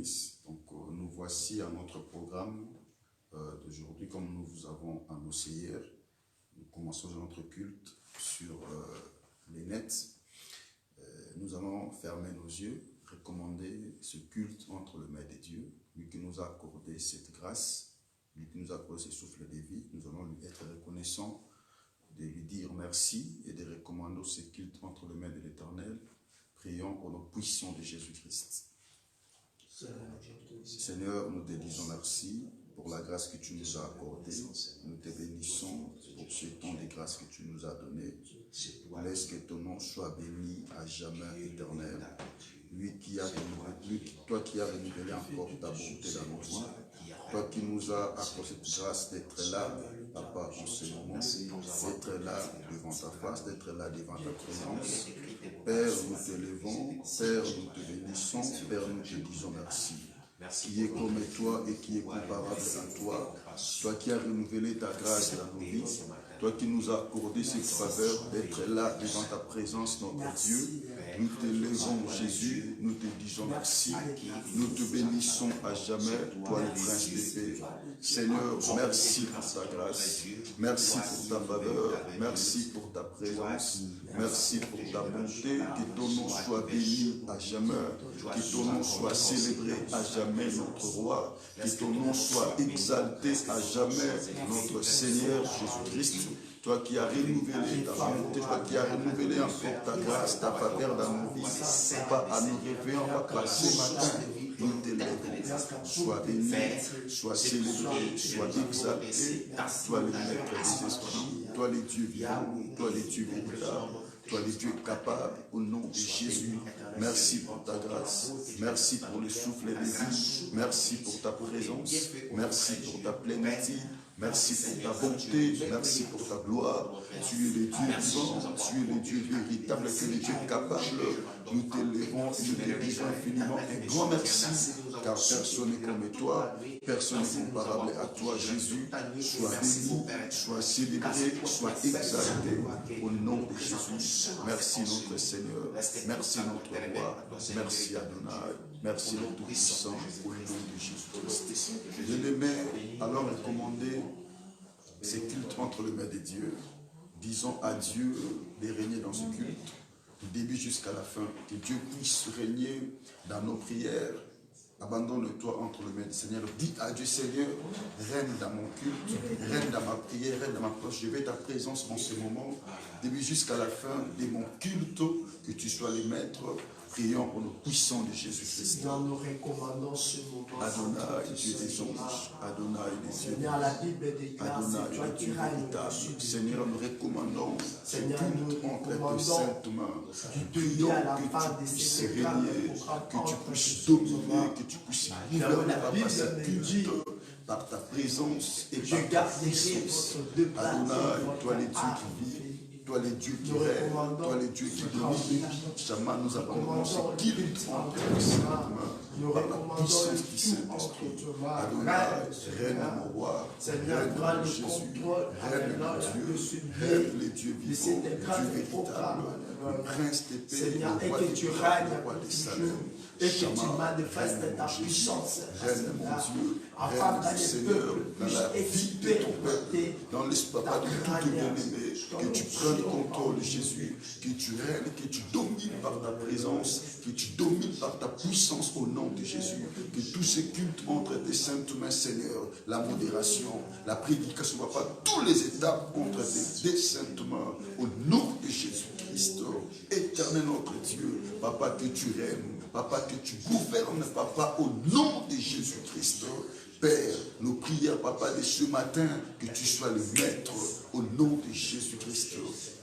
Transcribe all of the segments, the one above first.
bénisse. Donc, nous voici à notre programme d'aujourd'hui, comme nous vous avons annoncé hier. Nous commençons notre culte sur les nets. Nous allons fermer nos yeux, recommander ce culte entre les mains de Dieu, lui qui nous a accordé cette grâce, lui qui nous a accordé ce souffle de vie. Nous allons lui être reconnaissants, de lui dire merci et de recommander ce culte entre les mains de l'Éternel. Prions au nom puissant de Jésus-Christ. Seigneur, nous te disons merci pour la grâce que tu nous as accordée. Nous te bénissons pour ce temps de grâce que tu nous as donné. Laisse que ton nom soit béni à jamais éternel. Lui qui a renouvelé, toi qui as renouvelé encore ta bonté dans nos vies. Toi qui nous as accordé cette grâce d'être là, Papa, en ce moment, d'être là devant ta face, d'être là devant ta présence. Père, nous te levons, Père, nous te bénissons, Père, nous te disons merci. Qui est comme toi et qui est comparable à toi, toi qui as renouvelé ta grâce dans nos vies, toi qui nous as accordé cette faveur d'être là devant ta présence, notre Dieu. Nous te levons, Jésus, nous te disons merci, nous te bénissons à jamais, toi le Prince de paix. Seigneur, merci pour ta grâce, merci pour ta faveur, merci pour ta présence, merci pour ta bonté, que ton nom soit béni à jamais, que ton nom soit célébré à jamais, notre roi, que ton nom soit exalté à jamais, notre Seigneur Jésus-Christ. Toi qui as renouvelé ta bonté, toi qui as renouvelé encore ta grâce, ta faveur dans nos vies, pas à nous réveiller, on va passer matin. Nous t'élèvons. Sois béni, sois célébré, sois exalté. Toi le maître des esprits, toi le Dieu vivant, toi le Dieu véritable. Toi, le Dieu capable, au nom de Jésus. Merci pour ta grâce. Merci pour le souffle de vie. Merci pour ta présence. Merci pour ta plénitude. Merci pour ta bonté. Merci pour ta gloire. Tu es le Dieu vivant. Tu es le Dieu véritable. Tu es le Dieu capable. Nous t'élevons et nous te disons infiniment un grand merci. Car personne n'est comme toi. Personne n'est comparable à toi, Jésus. Sois béni, sois célébré, sois exalté au nom de Jésus. Merci notre Seigneur, merci notre roi, merci Adonai, merci le Tout-Puissant au nom de Jésus-Christ. Bien-aimés, allons recommander ces cultes entre les mains de Dieu. Disons à Dieu de régner dans ce culte, du début jusqu'à la fin, que Dieu puisse régner dans nos prières. Abandonne-toi entre les mains du Seigneur. Dis à Dieu, Seigneur, règne dans mon culte, règne dans ma prière, règne dans ma proche. Je veux ta présence en ce moment, début jusqu'à la fin de mon culte, que tu sois le maître. Prions au nom puissant de Jésus-Christ. Nous recommandons ce moment. Adonai, Dieu des anges. Adonai, les dieux. Seigneur, la Bible déclare, c'est toi qui règnes au-dessus. Seigneur, nous recommandons ce Seigneur, culte entre tes saintes mains. Prions que tu puisses régner, que tu puisses dominer, que tu puisses gouverner par ce culte, par ta présence et par ta puissance. Adonai, toi les dieux qui vivent. Toi les dieux qui règnent, toi les dieux qui dominent. Chama, nous abandonnons ce culte entre tes saintes mains, par la puissance du Saint-Esprit. Adonai, règne mon roi, règne mon Jésus, règne mon Dieu, règne les dieux vivants, les dieux véritables, le prince des paix, le roi des gloires, le roi des salons. Et que tu manifestes ta puissance, règne mon Dieu, afin règne que Seigneur, dans la vie de ton peuple, dans l'espace de tout bien-aimé, que tu prennes le contrôle, Jésus, que tu règnes, que tu domines par ta présence, que tu domines par ta puissance au nom de Jésus, que tous ces cultes entre tes saintes mains, Seigneur, la modération, la prédication, papa, toutes les étapes entre tes saintes mains, au nom de Jésus-Christ, éternel notre Dieu, papa, que tu règnes, papa, que tu gouvernes, papa, au nom de Jésus-Christ. Père, nos prières, papa, de ce matin, que tu sois le maître, au nom de Jésus-Christ,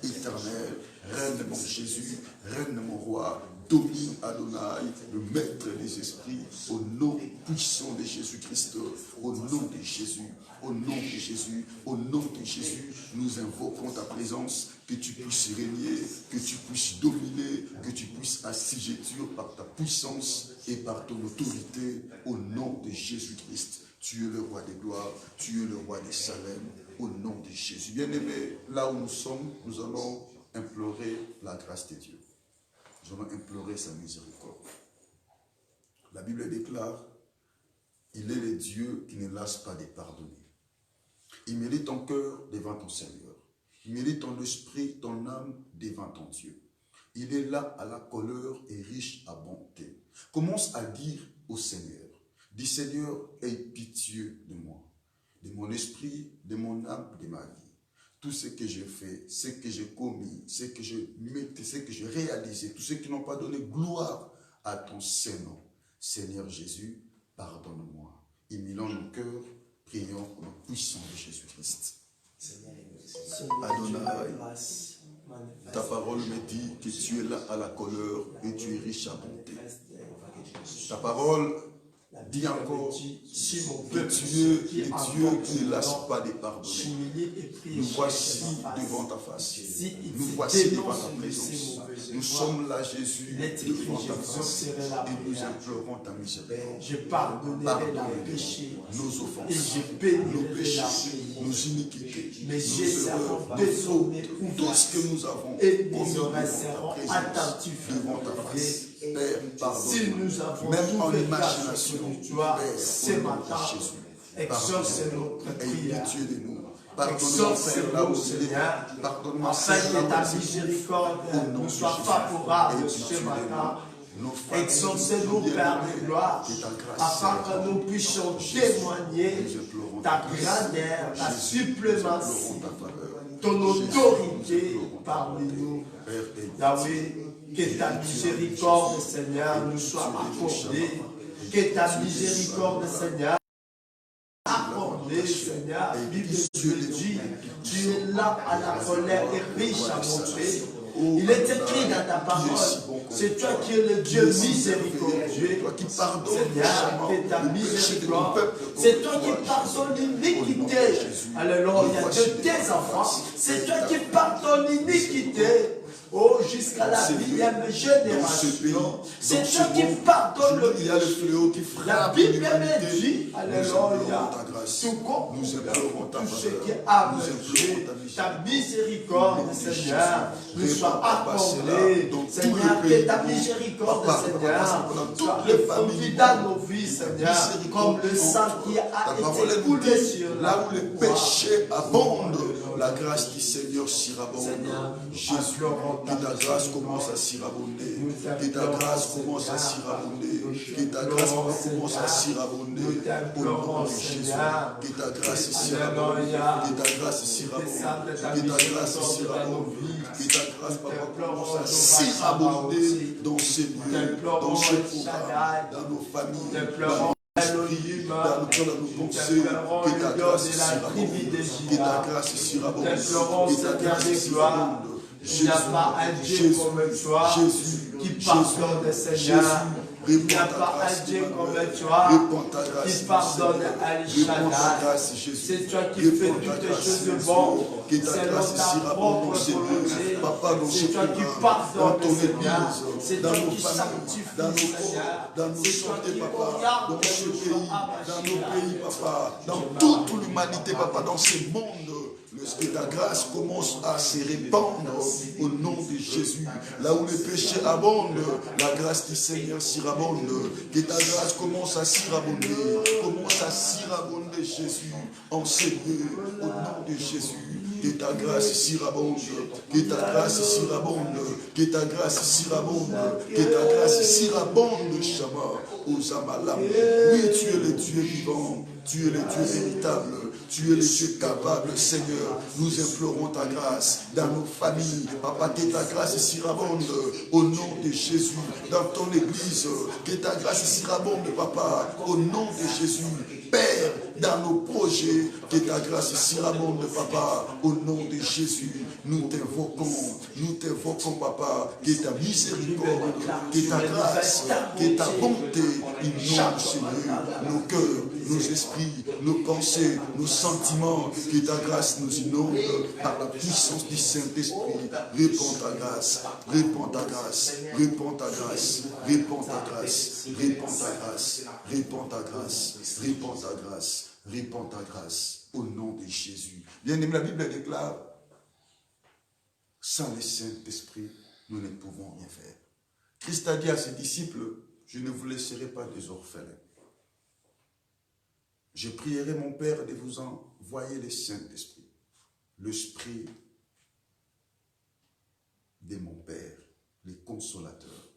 éternel. Règne mon Jésus, règne mon roi, domine Adonai, le maître des esprits, au nom puissant de Jésus-Christ, au nom de Jésus, au nom de Jésus, au nom de Jésus, nous invoquons ta présence, que tu puisses régner, que tu puisses dominer, que tu puisses assujettir par ta puissance et par ton autorité, au nom de Jésus-Christ. Tu es le roi des gloires, tu es le roi des Salem, au nom de Jésus. Bien-aimés, là où nous sommes, nous allons implorer la grâce de Dieu. Nous allons implorer sa miséricorde. La Bible déclare Il est le Dieu qui ne lasse pas de pardonner. Il mérite ton cœur devant ton Seigneur. Il mérite ton esprit, ton âme devant ton Dieu. Il est là à la colère et riche à bonté. Commence à dire au Seigneur, dis Seigneur, aie pitié de moi, de mon esprit, de mon âme, de ma vie. Tout ce que j'ai fait, ce que j'ai commis, ce que j'ai réalisé, tous ceux qui n'ont pas donné gloire à ton Saint-Nom. Seigneur Jésus, pardonne-moi. Humilions nos cœurs, prions au nom puissant de Jésus-Christ. Adonai, ta parole me dit que tu es là à la colère et tu es riche à bonté. Ta parole dit encore que tu es le Dieu qui ne lasse pas de pardonner. Nous voici devant ta face. Nous voici devant ta présence. Nous sommes là, Jésus, devant ta face. Et nous implorons ta miséricorde. Je pardonnerai nos péchés. Nos offenses, et je bénirai nos péchés, la nos iniquités, mes nos yeux seront erreurs, nos désormais fautes, tout ce que nous avons et commis mes oreilles devant ta seront présence, attentifs devant ta face. Père, si pardonne-nous, nous avons même en trouvé imagination, grâce de toi, Père, ce au nom matin, de Jésus. exauce notre Aie prière. pitié de nous. Pardonne-nous, Exauce Père, là où nous, c'est Seigneur, pardonne-moi, afin Seigneur, là que où ta c'est miséricorde au nom nous de soit Jésus. favorable Aie ce pitié de matin. nous. Nos familles, Exaucez-nous, Père de gloire, que ta grâce afin soit que nous puissions témoigner Nous implorons ta grâce. grandeur, ta Jésus, suprématie, nous implorons ta faveur. ton Jésus, autorité nous implorons ta parmi bonté. nous. Père, aie pitié. Yahweh, que ta miséricorde, Seigneur, nous soit accordée. Que ta miséricorde, Seigneur, accordée, Seigneur. Bible de dit, tu es là à la colère et riche à montrer. Il est écrit dans ta parole, c'est toi qui es le Dieu miséricordieux, toi qui pardonnes, Seigneur, que ta miséricorde, c'est toi qui pardonnes l'iniquité, alléluia, de tes enfants, c'est toi qui pardonnes l'iniquité. Oh, jusqu'à la 8e génération. C'est toi qui pardonne le Il y a le fléau qui La frappe Bible l'humanité. me dit, Nous alléluia, implorons ta grâce. tout comme Nous implorons ta tout ce faveur. qui a Nous implorons marché, ta ta miséricorde, Seigneur, nous Jésus. soit accordée. Dans Seigneur, tout le que pays. ta miséricorde, Papa, Seigneur, dans toutes soit les répandue familles. dans nos vies, Seigneur, comme le sang qui a Ta parole été elle nous coulé dit, sur la là où les croix. péchés abondent, la grâce du Seigneur surabonde. Seigneur, Jésus, implorons ta que ta grâce miséricorde. commence à surabonder. Nous Que ta grâce commence à surabonder. Que ta grâce commence à surabonder. Nous t'implorons, Au nom de Jésus. Seigneur. Que ta grâce surabonde. Alléluia. Que ta grâce surabonde. Que ta grâce surabonde. Que ta grâce, papa, commence à surabonder dans ces lieux, dans ces programmes, dans nos familles, dans nos esprits, dans nos pensées. Que ta grâce surabonde. Que ta grâce surabonde. Que ta grâce surabonde. Il n'y a pas un Dieu comme toi qui pardonne, Seigneur. Il n'y a pas un Dieu comme toi qui pardonne à l'Ishaddai. C'est toi qui fais toutes les choses bonnes selon ta propre volonté. C'est toi qui pardonnes, Seigneur. C'est toi qui sanctifies, Seigneur. Dans nos C'est toi santé, qui papa, regardes dans ce nos pays, jours dans nos pays, papa, dans toute l'humanité, papa, dans ce monde. Que ta grâce commence à se répandre au nom de Jésus. Là où les péchés abondent, la grâce du Seigneur surabonde. Que ta grâce commence à surabonder. Commence à surabonder, Jésus, en ces lieux, au nom de Jésus. Que ta grâce surabonde. Que ta grâce surabonde. Que ta grâce surabonde. Que ta grâce surabonde, Shabbat, aux Amalam. Oui, tu es le Dieu vivant. Tu es le Dieu véritable. Tu es le Dieu capable, Seigneur. Nous implorons ta grâce dans nos familles. Papa, que ta grâce surabonde au nom de Jésus. Dans ton église, que ta grâce surabonde, Papa, au nom de Jésus. Père, dans nos projets, que ta grâce surabonde, Papa, au nom de Jésus. Nous t'invoquons, Papa, que ta miséricorde, que ta grâce, que ta bonté inonde, Seigneur, nos cœurs, nos esprits, nos pensées, nos sentiments, que ta grâce nous inonde par la puissance du Saint-Esprit. Réponds ta grâce, réponds ta grâce, réponds ta grâce, réponds ta grâce, réponds ta grâce, réponds ta grâce, réponds ta grâce, réponds ta grâce, au nom de Jésus. Bien-aimé, la Bible déclare, sans le Saint-Esprit, nous ne pouvons rien faire. Christ a dit à ses disciples, je ne vous laisserai pas des orphelins. Je prierai mon Père de vous envoyer le Saint-Esprit, l'Esprit de mon Père, le Consolateur.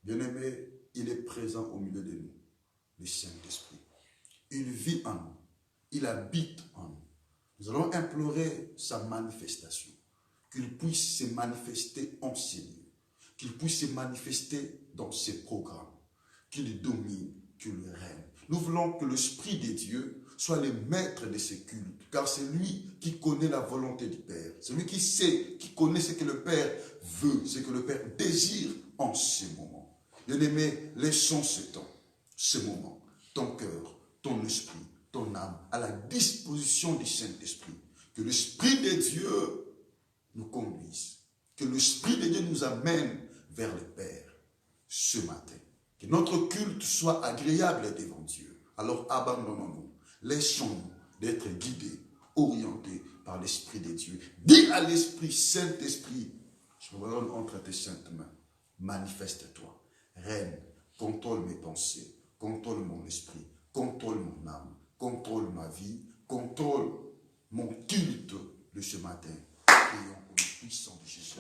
Bien-aimé, il est présent au milieu de nous, le Saint-Esprit. Il vit en nous, il habite en nous. Nous allons implorer sa manifestation, qu'il puisse se manifester en ces lieux, qu'il puisse se manifester dans ses programmes, qu'il domine, qu'il règne. Nous voulons que l'Esprit de Dieu soit le maître de ces cultes, car c'est lui qui connaît la volonté du Père. C'est lui qui sait, qui connaît ce que le Père veut, ce que le Père désire en ce moment. Bien-aimé, laissons ce temps, ce moment, ton cœur, ton esprit, ton âme, à la disposition du Saint-Esprit. Que l'Esprit de Dieu nous conduise, que l'Esprit de Dieu nous amène vers le Père ce matin. Que notre culte soit agréable devant Dieu. Alors abandonnons-nous, laissons-nous d'être guidés, orientés par l'Esprit de Dieu. Dis à l'Esprit, Saint-Esprit, je me donne entre tes saintes mains, manifeste-toi, règne, contrôle mes pensées, contrôle mon esprit, contrôle mon âme, contrôle ma vie, contrôle mon culte de ce matin. Prions au puissant de Jésus.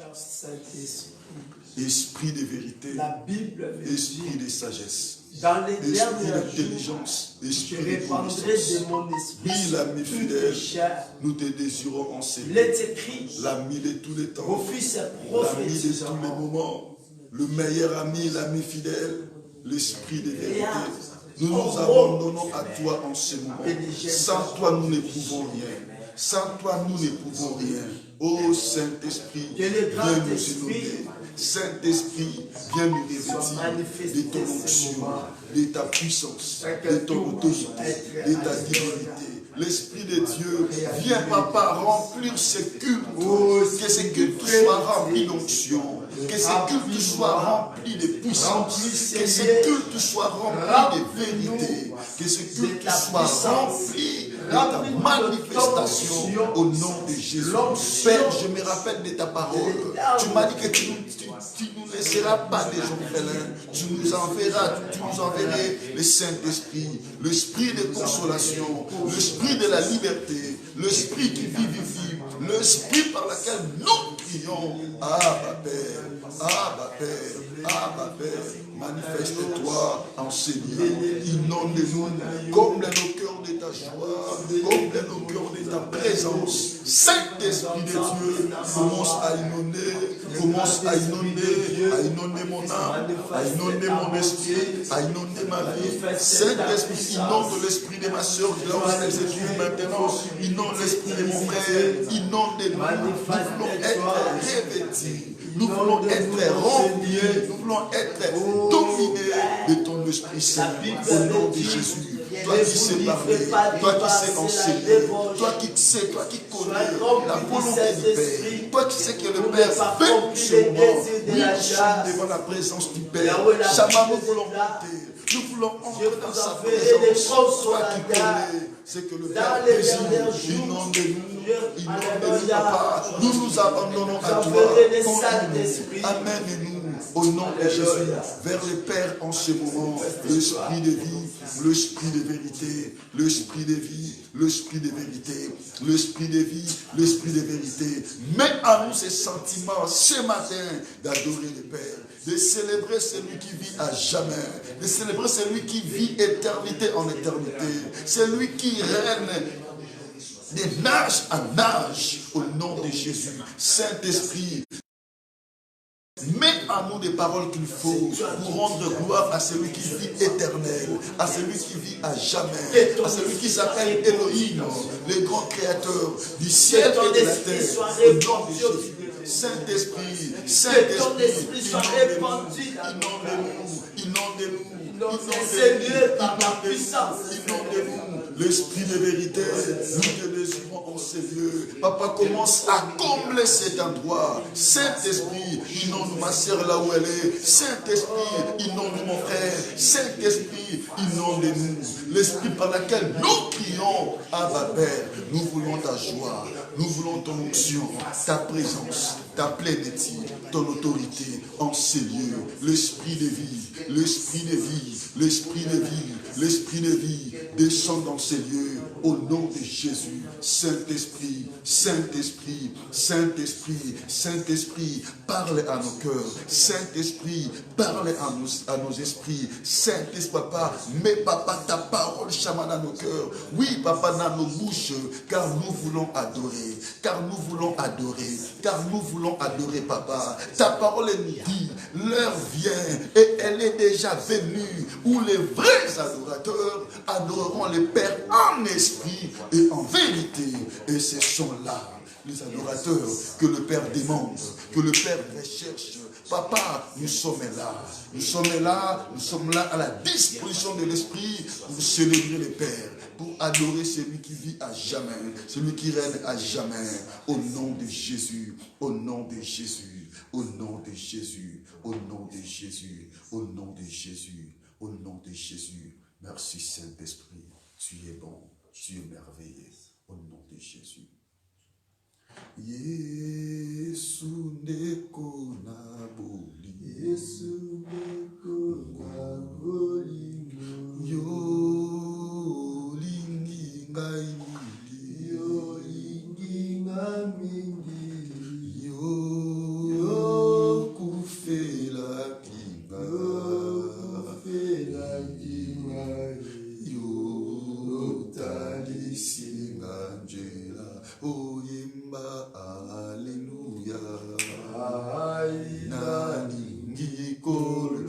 Esprit de vérité, la Bible esprit de sagesse, dans les esprit derniers d'intelligence, je esprit de répandrai connaissance. de mon esprit Oui, l'ami sur fidèle, tes chairs. nous te désirons en ces Il est écrit, l'ami de tous les temps, vos fils l'ami de tous les prophétiseront. moments, le meilleur ami, l'ami fidèle, l'esprit de vérité. Nous nous Oh, abandonnons à toi en ce moment. Sans toi, nous ne pouvons rien. Sans toi, nous ne pouvons rien. Ô Saint-Esprit, Que le viens grand nous esprit inonder. Saint-Esprit, viens nous revêtir de ton onction, de ta puissance, de ton autorité, de ta divinité. L'Esprit de Dieu, viens, Papa, remplir ce culte. Que ce culte soit rempli d'onction. Que ce culte soit rempli de puissance. Que ce culte soit rempli de vérité. Que ce culte soit rempli de ta manifestation au nom de Jésus. Père, je me rappelle de ta parole. Tu m'as dit que tu nous laisseras pas des orphelins. Tu nous enverras, tu nous enverrais le Saint-Esprit, l'Esprit de consolation, l'Esprit de la liberté, l'Esprit qui vivifie, l'Esprit par lequel nous prions. Abba Père, Abba Père, Abba Père, manifeste-toi en ces lieux. Inonde-nous, comble nos cœurs de ta joie, comble nos cœurs de ta présence. Saint-Esprit de Dieu, commence à inonder mon âme, à inonder mon esprit, à inonder ma vie. Saint-Esprit, inonde l'esprit de ma soeur, là où elle se trouve maintenant. Inonde l'esprit de mon frère, inonde-nous. Nous voulons être revêtis. Nous voulons être remplis, nous voulons être dominés de ton Esprit Saint au nom de Jésus. Toi qui sais parler, toi qui sais enseigner, toi qui sais, toi qui connais la volonté du Père, toi qui sais que le Père veut ce moment. Oui, nous sommes devant la présence du Père. Chama, nous voulons monter. Nous voulons entrer dans sa présence. Toi qui connais ce que le Père désire. Inonde-nous, inonde-nous, Papa. Nous nous abandonnons à toi. Amène-nous au nom de Jésus vers le Père en ce moment. L'esprit de vie, l'esprit de vérité, l'esprit de vie, l'esprit de vérité, l'esprit de vie, l'esprit de vérité. Mets à nous ces sentiments ce matin d'adorer le Père, de célébrer celui qui vit à jamais, de célébrer celui qui vit éternité en éternité, celui qui règne de âge en âge au nom de Jésus. Saint-Esprit, mets en nous des paroles qu'il faut pour rendre gloire à celui qui vit éternel, à celui qui vit à jamais, à celui qui s'appelle Elohim, le grand créateur du ciel et de la terre. Au nom de Jésus. Saint-Esprit, Saint-Esprit, inonde-nous, l'esprit de vérité, nous te désirons en ces lieux. Papa, commence à combler cet endroit. Saint-Esprit, inonde ma soeur là où elle est. Saint-Esprit, inonde mon frère. Saint-Esprit, l'esprit inonde nous, l'esprit par lequel nous crions, Abba Père, nous voulons ta joie, nous voulons ton onction, ta présence, ta plénitude, ton autorité en ces lieux, l'esprit de vie, l'esprit de vie, l'esprit de vie, l'esprit de vie, descend dans ces lieux, au nom de Jésus, Saint-Esprit, Saint-Esprit, Saint-Esprit, Saint-Esprit, parle à nos cœurs, Saint-Esprit, parle à nos esprits, Saint-Esprit, Papa, mets, Papa, ta parole, chamane à nos cœurs, oui, Papa, dans nos bouches, car nous voulons adorer, car nous voulons adorer, car nous voulons adorer, Papa. Ta parole nous dit, l'heure vient, et elle est déjà venue, où les vrais adorateurs adoreront le Père en esprit et en vérité. Et ce sont là les adorateurs que le Père demande, que le Père recherche. Papa, nous sommes là. Nous sommes là à la disposition de l'Esprit pour célébrer le Père, pour adorer celui qui vit à jamais, celui qui règne à jamais. Au nom de Jésus, au nom de Jésus, au nom de Jésus, au nom de Jésus, au nom de Jésus, au nom de Jésus. Merci Saint-Esprit, tu es bon, tu es merveilleux. Au nom de Jésus. Yesu ndeko na boli, Yesu ndeko na boli, yo lingi ngai mingi, yo lingi ngai mingi, yo kufela kinga, yo kufela kinga, yo talisinga njela, oyemba aleluya, nalingi kolo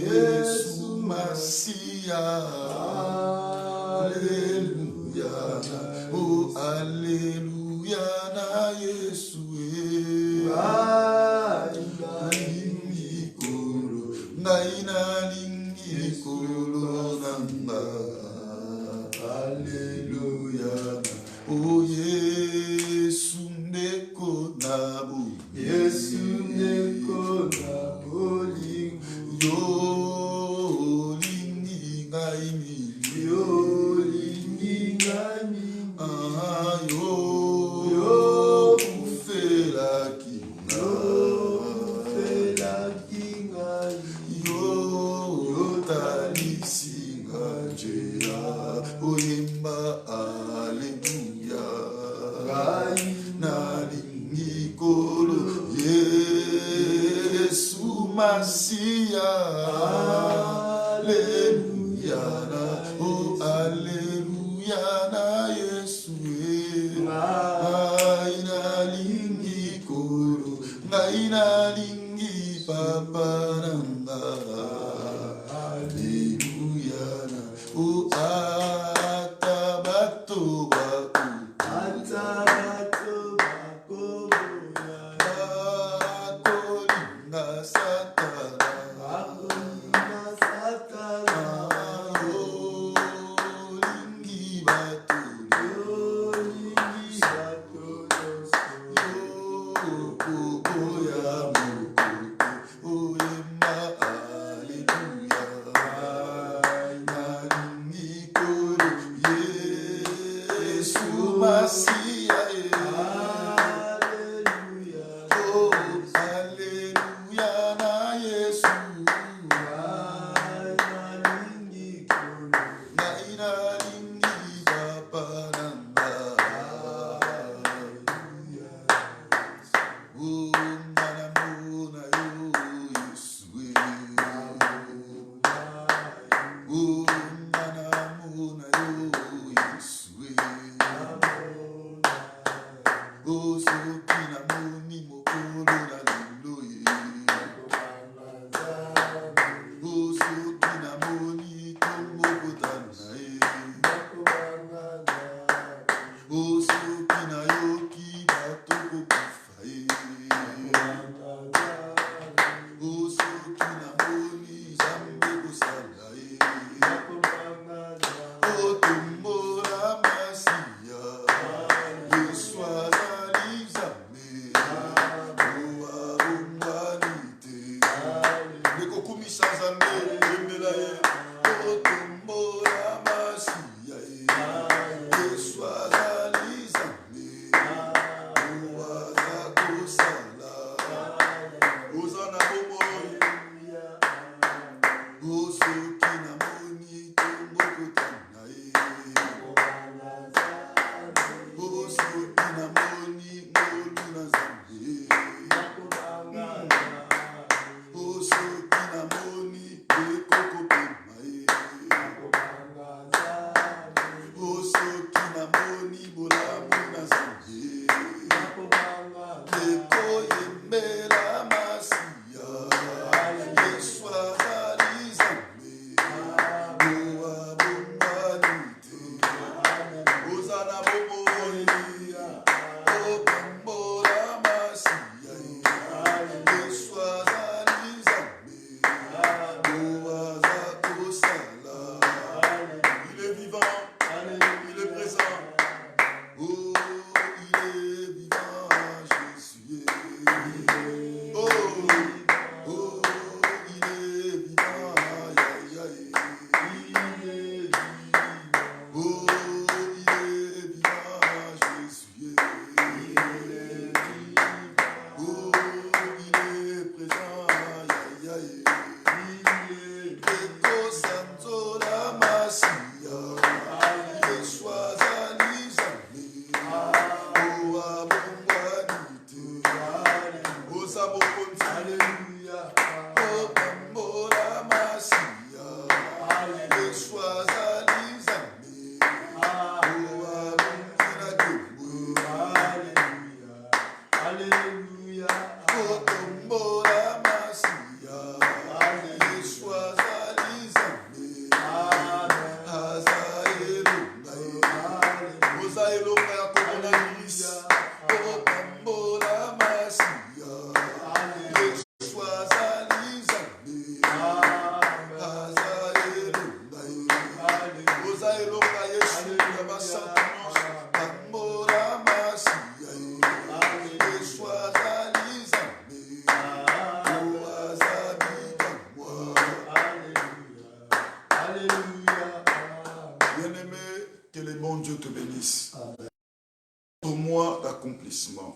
Yesu Masia, aleluya, oh aleluya na Yesu, nalingi kolo, nalingi kolo nanga, aleluya. Oh Yesu ndeko na boli, Yesu ndeko na boli, yo lingi ngai mingi, yo lingi ngai mingi, ah yo kufela kinga, yo kufela kinga, yo talisinga njela, oyemba aleluya, nalingi kolo Yesu Masia, aleluya na, oh aleluya na Yesu, ngai nalingi kolo, ngai nalingi papa nanga, aleluya.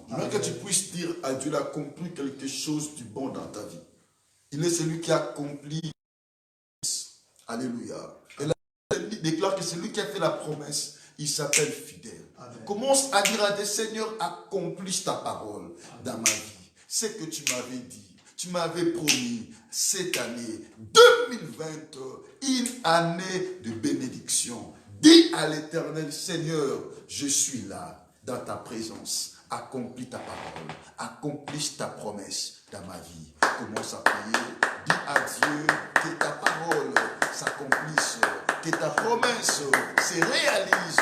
Je veux que tu puisses dire à Dieu d'accomplir quelque chose du bon dans ta vie. Il est celui qui accomplit. Alléluia. Et la Bible déclare que celui qui a fait la promesse, il s'appelle fidèle. Amen. Commence à dire à Dieu, Seigneur, accomplis ta parole dans ma vie. C'est que tu m'avais dit, tu m'avais promis cette année 2020, une année de bénédiction. Dis à l'Éternel, Seigneur, je suis là dans ta présence. Accomplis ta parole, accomplis ta promesse dans ma vie. Commence à prier, dis à Dieu que ta parole s'accomplisse, que ta promesse se réalise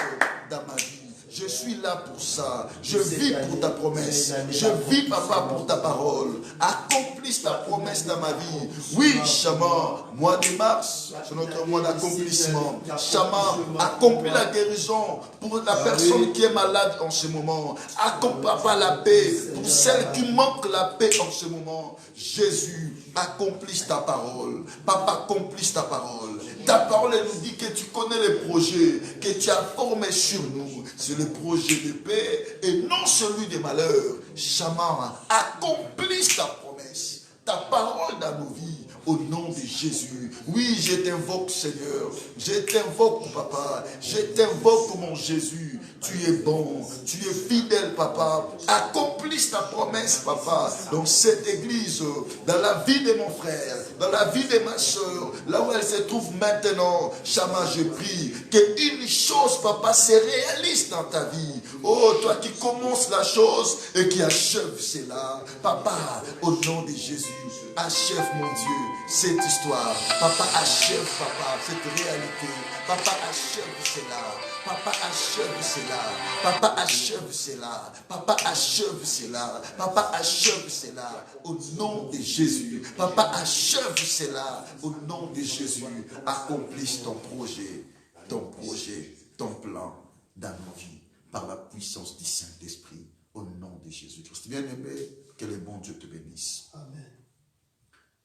dans ma vie. Je suis là pour ça, je vis pour ta promesse, je vis papa pour ta parole. Accomplis ta promesse dans ma vie. Oui, Chama, mois de mars, c'est notre mois d'accomplissement. Chama, accomplis la guérison pour la personne qui est malade en ce moment. Accomplis papa la paix pour celle qui manque la paix en ce moment. Jésus, accomplis ta parole. Papa, accomplis ta parole. Ta parole nous dit que tu connais les projets que tu as formés sur nous. C'est le projet de paix et non celui de malheur. Chama, accomplis ta promesse, ta parole dans nos vies. Au nom de Jésus. Oui, je t'invoque, Seigneur. Je t'invoque, papa. Je t'invoque, mon Jésus. Tu es bon. Tu es fidèle, papa. Accomplis ta promesse, papa, dans cette église, dans la vie de mon frère, dans la vie de ma soeur, là où elle se trouve maintenant. Chama, je prie qu'une chose, papa, se réalise dans ta vie. Oh, toi qui commences la chose et qui achève cela. Papa, au nom de Jésus, achève, mon Dieu, cette histoire. Papa, achève, papa, cette réalité. Papa, achève cela. Papa, achève cela. Papa, achève cela. Papa, achève cela. Papa, achève cela. Au nom de Jésus. Papa, achève cela. Au nom de Jésus. Accomplisse ton projet, ton plan dans nos vies. Par la puissance du Saint-Esprit. Au nom de Jésus-Christ. Bien-aimé, que le bon Dieu te bénisse. Amen.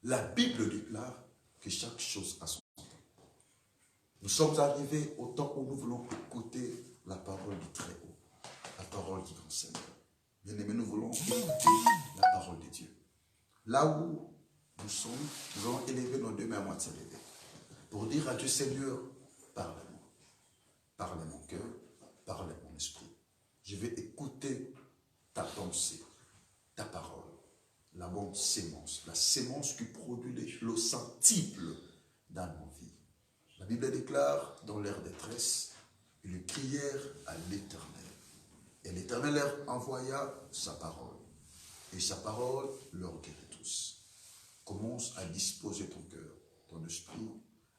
La Bible déclare que chaque chose a son temps. Nous sommes arrivés au temps où nous voulons écouter la parole du Très-Haut, la parole du Grand Seigneur. Bien-aimés, nous voulons écouter la parole de Dieu. Là où nous sommes, nous allons élever nos deux mains à moitié levées pour dire à Dieu, Seigneur, parle-moi. Parle mon cœur, parle mon esprit. Je vais écouter ta pensée, ta parole, la bonne sémence, la sémence qui produit le centuple dans nos vies. La Bible déclare, dans leur détresse, ils crièrent à l'Éternel. Et l'Éternel leur envoya sa parole. Et sa parole leur guérit tous. Commence à disposer ton cœur, ton esprit,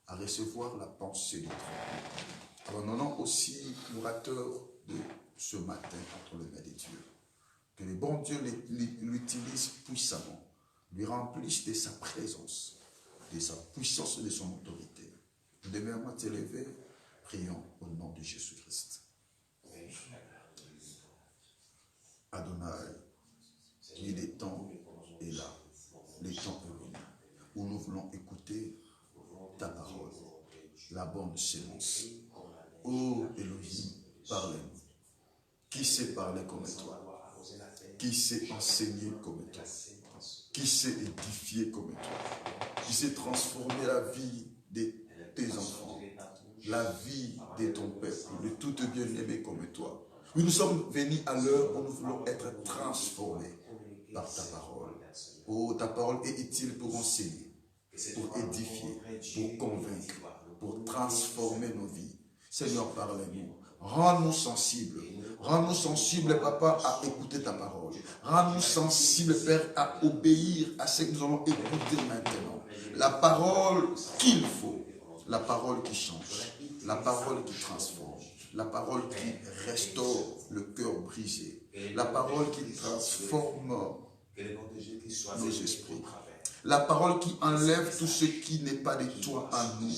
à recevoir la pensée du trône. Abandonnons aussi l'orateur de ce matin entre les mains de Dieu. Que le bon Dieu l'utilise puissamment, lui remplisse de sa présence, de sa puissance et de son autorité. Nous devons à moitié levée, prions au nom de Jésus-Christ. Adonai, qui des temps est là, les temps est venu, où nous voulons écouter ta parole, la bonne sémence. Oh Elohim, parle-nous. Qui sait parler comme toi? Qui sait enseigner comme toi? Qui sait édifier comme toi? Qui sait transformer la vie de tes enfants, la vie de ton peuple, de tout bien-aimé comme toi? Oui, nous sommes venus à l'heure où nous voulons être transformés par ta parole. Oh, ta parole est utile pour enseigner, pour édifier, pour convaincre, pour transformer nos vies. Seigneur, parle-nous. Rends-nous sensibles. Rends-nous sensibles, Papa, à écouter ta parole. Rends-nous sensibles, Père, à obéir à ce que nous allons écouter maintenant. La parole qu'il faut. La parole qui change. La parole qui transforme. La parole qui restaure le cœur brisé. La parole qui transforme nos esprits. La parole qui enlève tout ce qui n'est pas de toi en nous.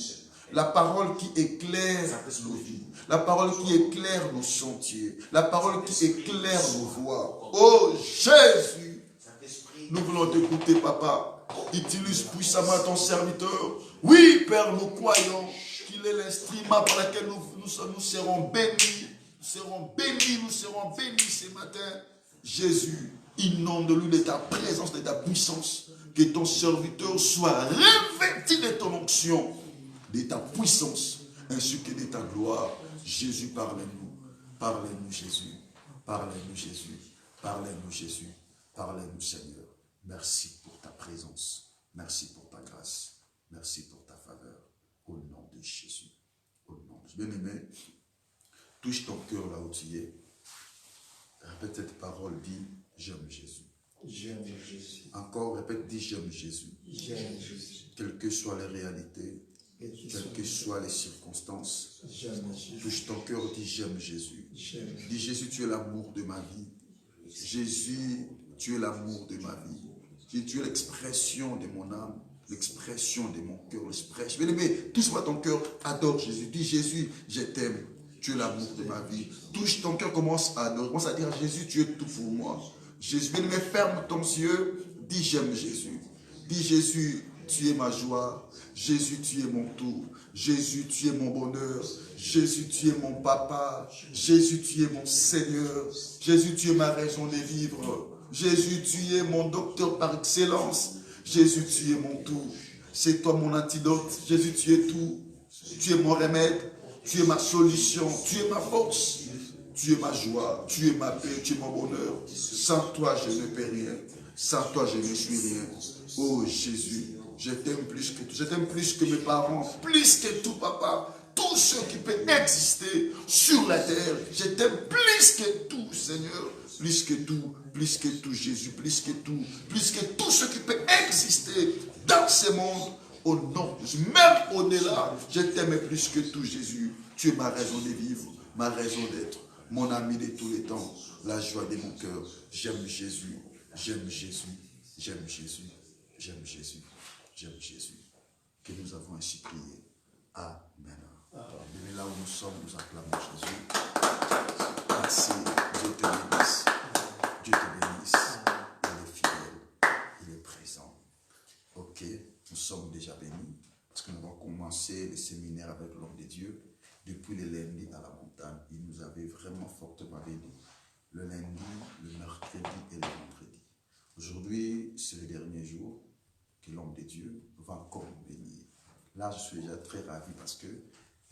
La parole qui éclaire nos vies. La parole qui éclaire nos sentiers. La parole qui éclaire nos voies. Oh Jésus, nous voulons t'écouter, Papa. Utilise puissamment ton serviteur. Oui, Père, nous croyons qu'il est l'instrument par lequel nous serons bénis. Nous serons bénis, nous serons bénis ce matin. Jésus, inonde-nous de ta présence, de ta puissance. Que ton serviteur soit revêtu de ton onction, de ta puissance, ainsi que de ta gloire. Jésus, parlez-nous. Parlez-nous, Jésus. Parlez-nous, Jésus. Parlez-nous, Jésus. Parlez-nous, Seigneur. Merci pour ta présence. Merci pour ta grâce. Merci pour ta faveur. Au nom de Jésus. Au nom de Jésus. Bien-aimé, touche ton cœur là où tu es. Répète cette parole, dis, j'aime Jésus. J'aime Jésus. Encore, répète, dis, j'aime Jésus. J'aime Jésus. Quelles que soient les réalités, quelles que soient les circonstances, touche ton cœur, dis, j'aime Jésus. Dis, Jésus, tu es l'amour de ma vie. Jésus, tu es l'amour de ma vie. Tu es l'expression de mon âme, l'expression de mon cœur, l'expression. Bien-aimé, touche-moi ton cœur, adore Jésus. Dis, Jésus, je t'aime. Tu es l'amour de ma vie. Touche ton cœur, commence à adorer. Commence à dire, Jésus, tu es tout pour moi. Jésus, bien-aimé, ferme ton yeux. Dis, j'aime Jésus. Dis, Jésus, tu es ma joie. Jésus, tu es mon tout. Jésus, tu es mon bonheur. Jésus, tu es mon papa. Jésus, tu es mon Seigneur. Jésus, tu es ma raison de vivre. Jésus, tu es mon docteur par excellence. Jésus, tu es mon tout. C'est toi mon antidote. Jésus, tu es tout. Tu es mon remède. Tu es ma solution. Tu es ma force. Tu es ma joie. Tu es ma paix. Tu es mon bonheur. Sans toi, je ne peux rien. Sans toi, je ne suis rien. Oh Jésus, je t'aime plus que tout. Je t'aime plus que mes parents. Plus que tout, papa. Tout ce qui peut exister sur la terre. Je t'aime plus que tout, Seigneur. Plus que tout, Jésus. Plus que tout ce qui peut exister dans ce monde. Au nom de Jésus, même au-delà, je t'aime plus que tout, Jésus. Tu es ma raison de vivre, ma raison d'être, mon ami de tous les temps, la joie de mon cœur. J'aime Jésus, j'aime Jésus, j'aime Jésus, j'aime Jésus, j'aime Jésus. Que nous avons ainsi prié. Amen. Venez là où nous sommes, nous acclamons Jésus. Merci, Dieu te bénisse. Dieu te bénisse. Il est fidèle, il est présent. Ok. Nous sommes déjà bénis, parce que nous avons commencé les séminaires avec l'homme de Dieu, depuis le lundi à la montagne, il nous avait vraiment fortement béni. Le lundi, le mercredi et le vendredi. Aujourd'hui, c'est le dernier jour que l'homme de Dieu va encore nous bénir. Là, je suis déjà très ravi parce que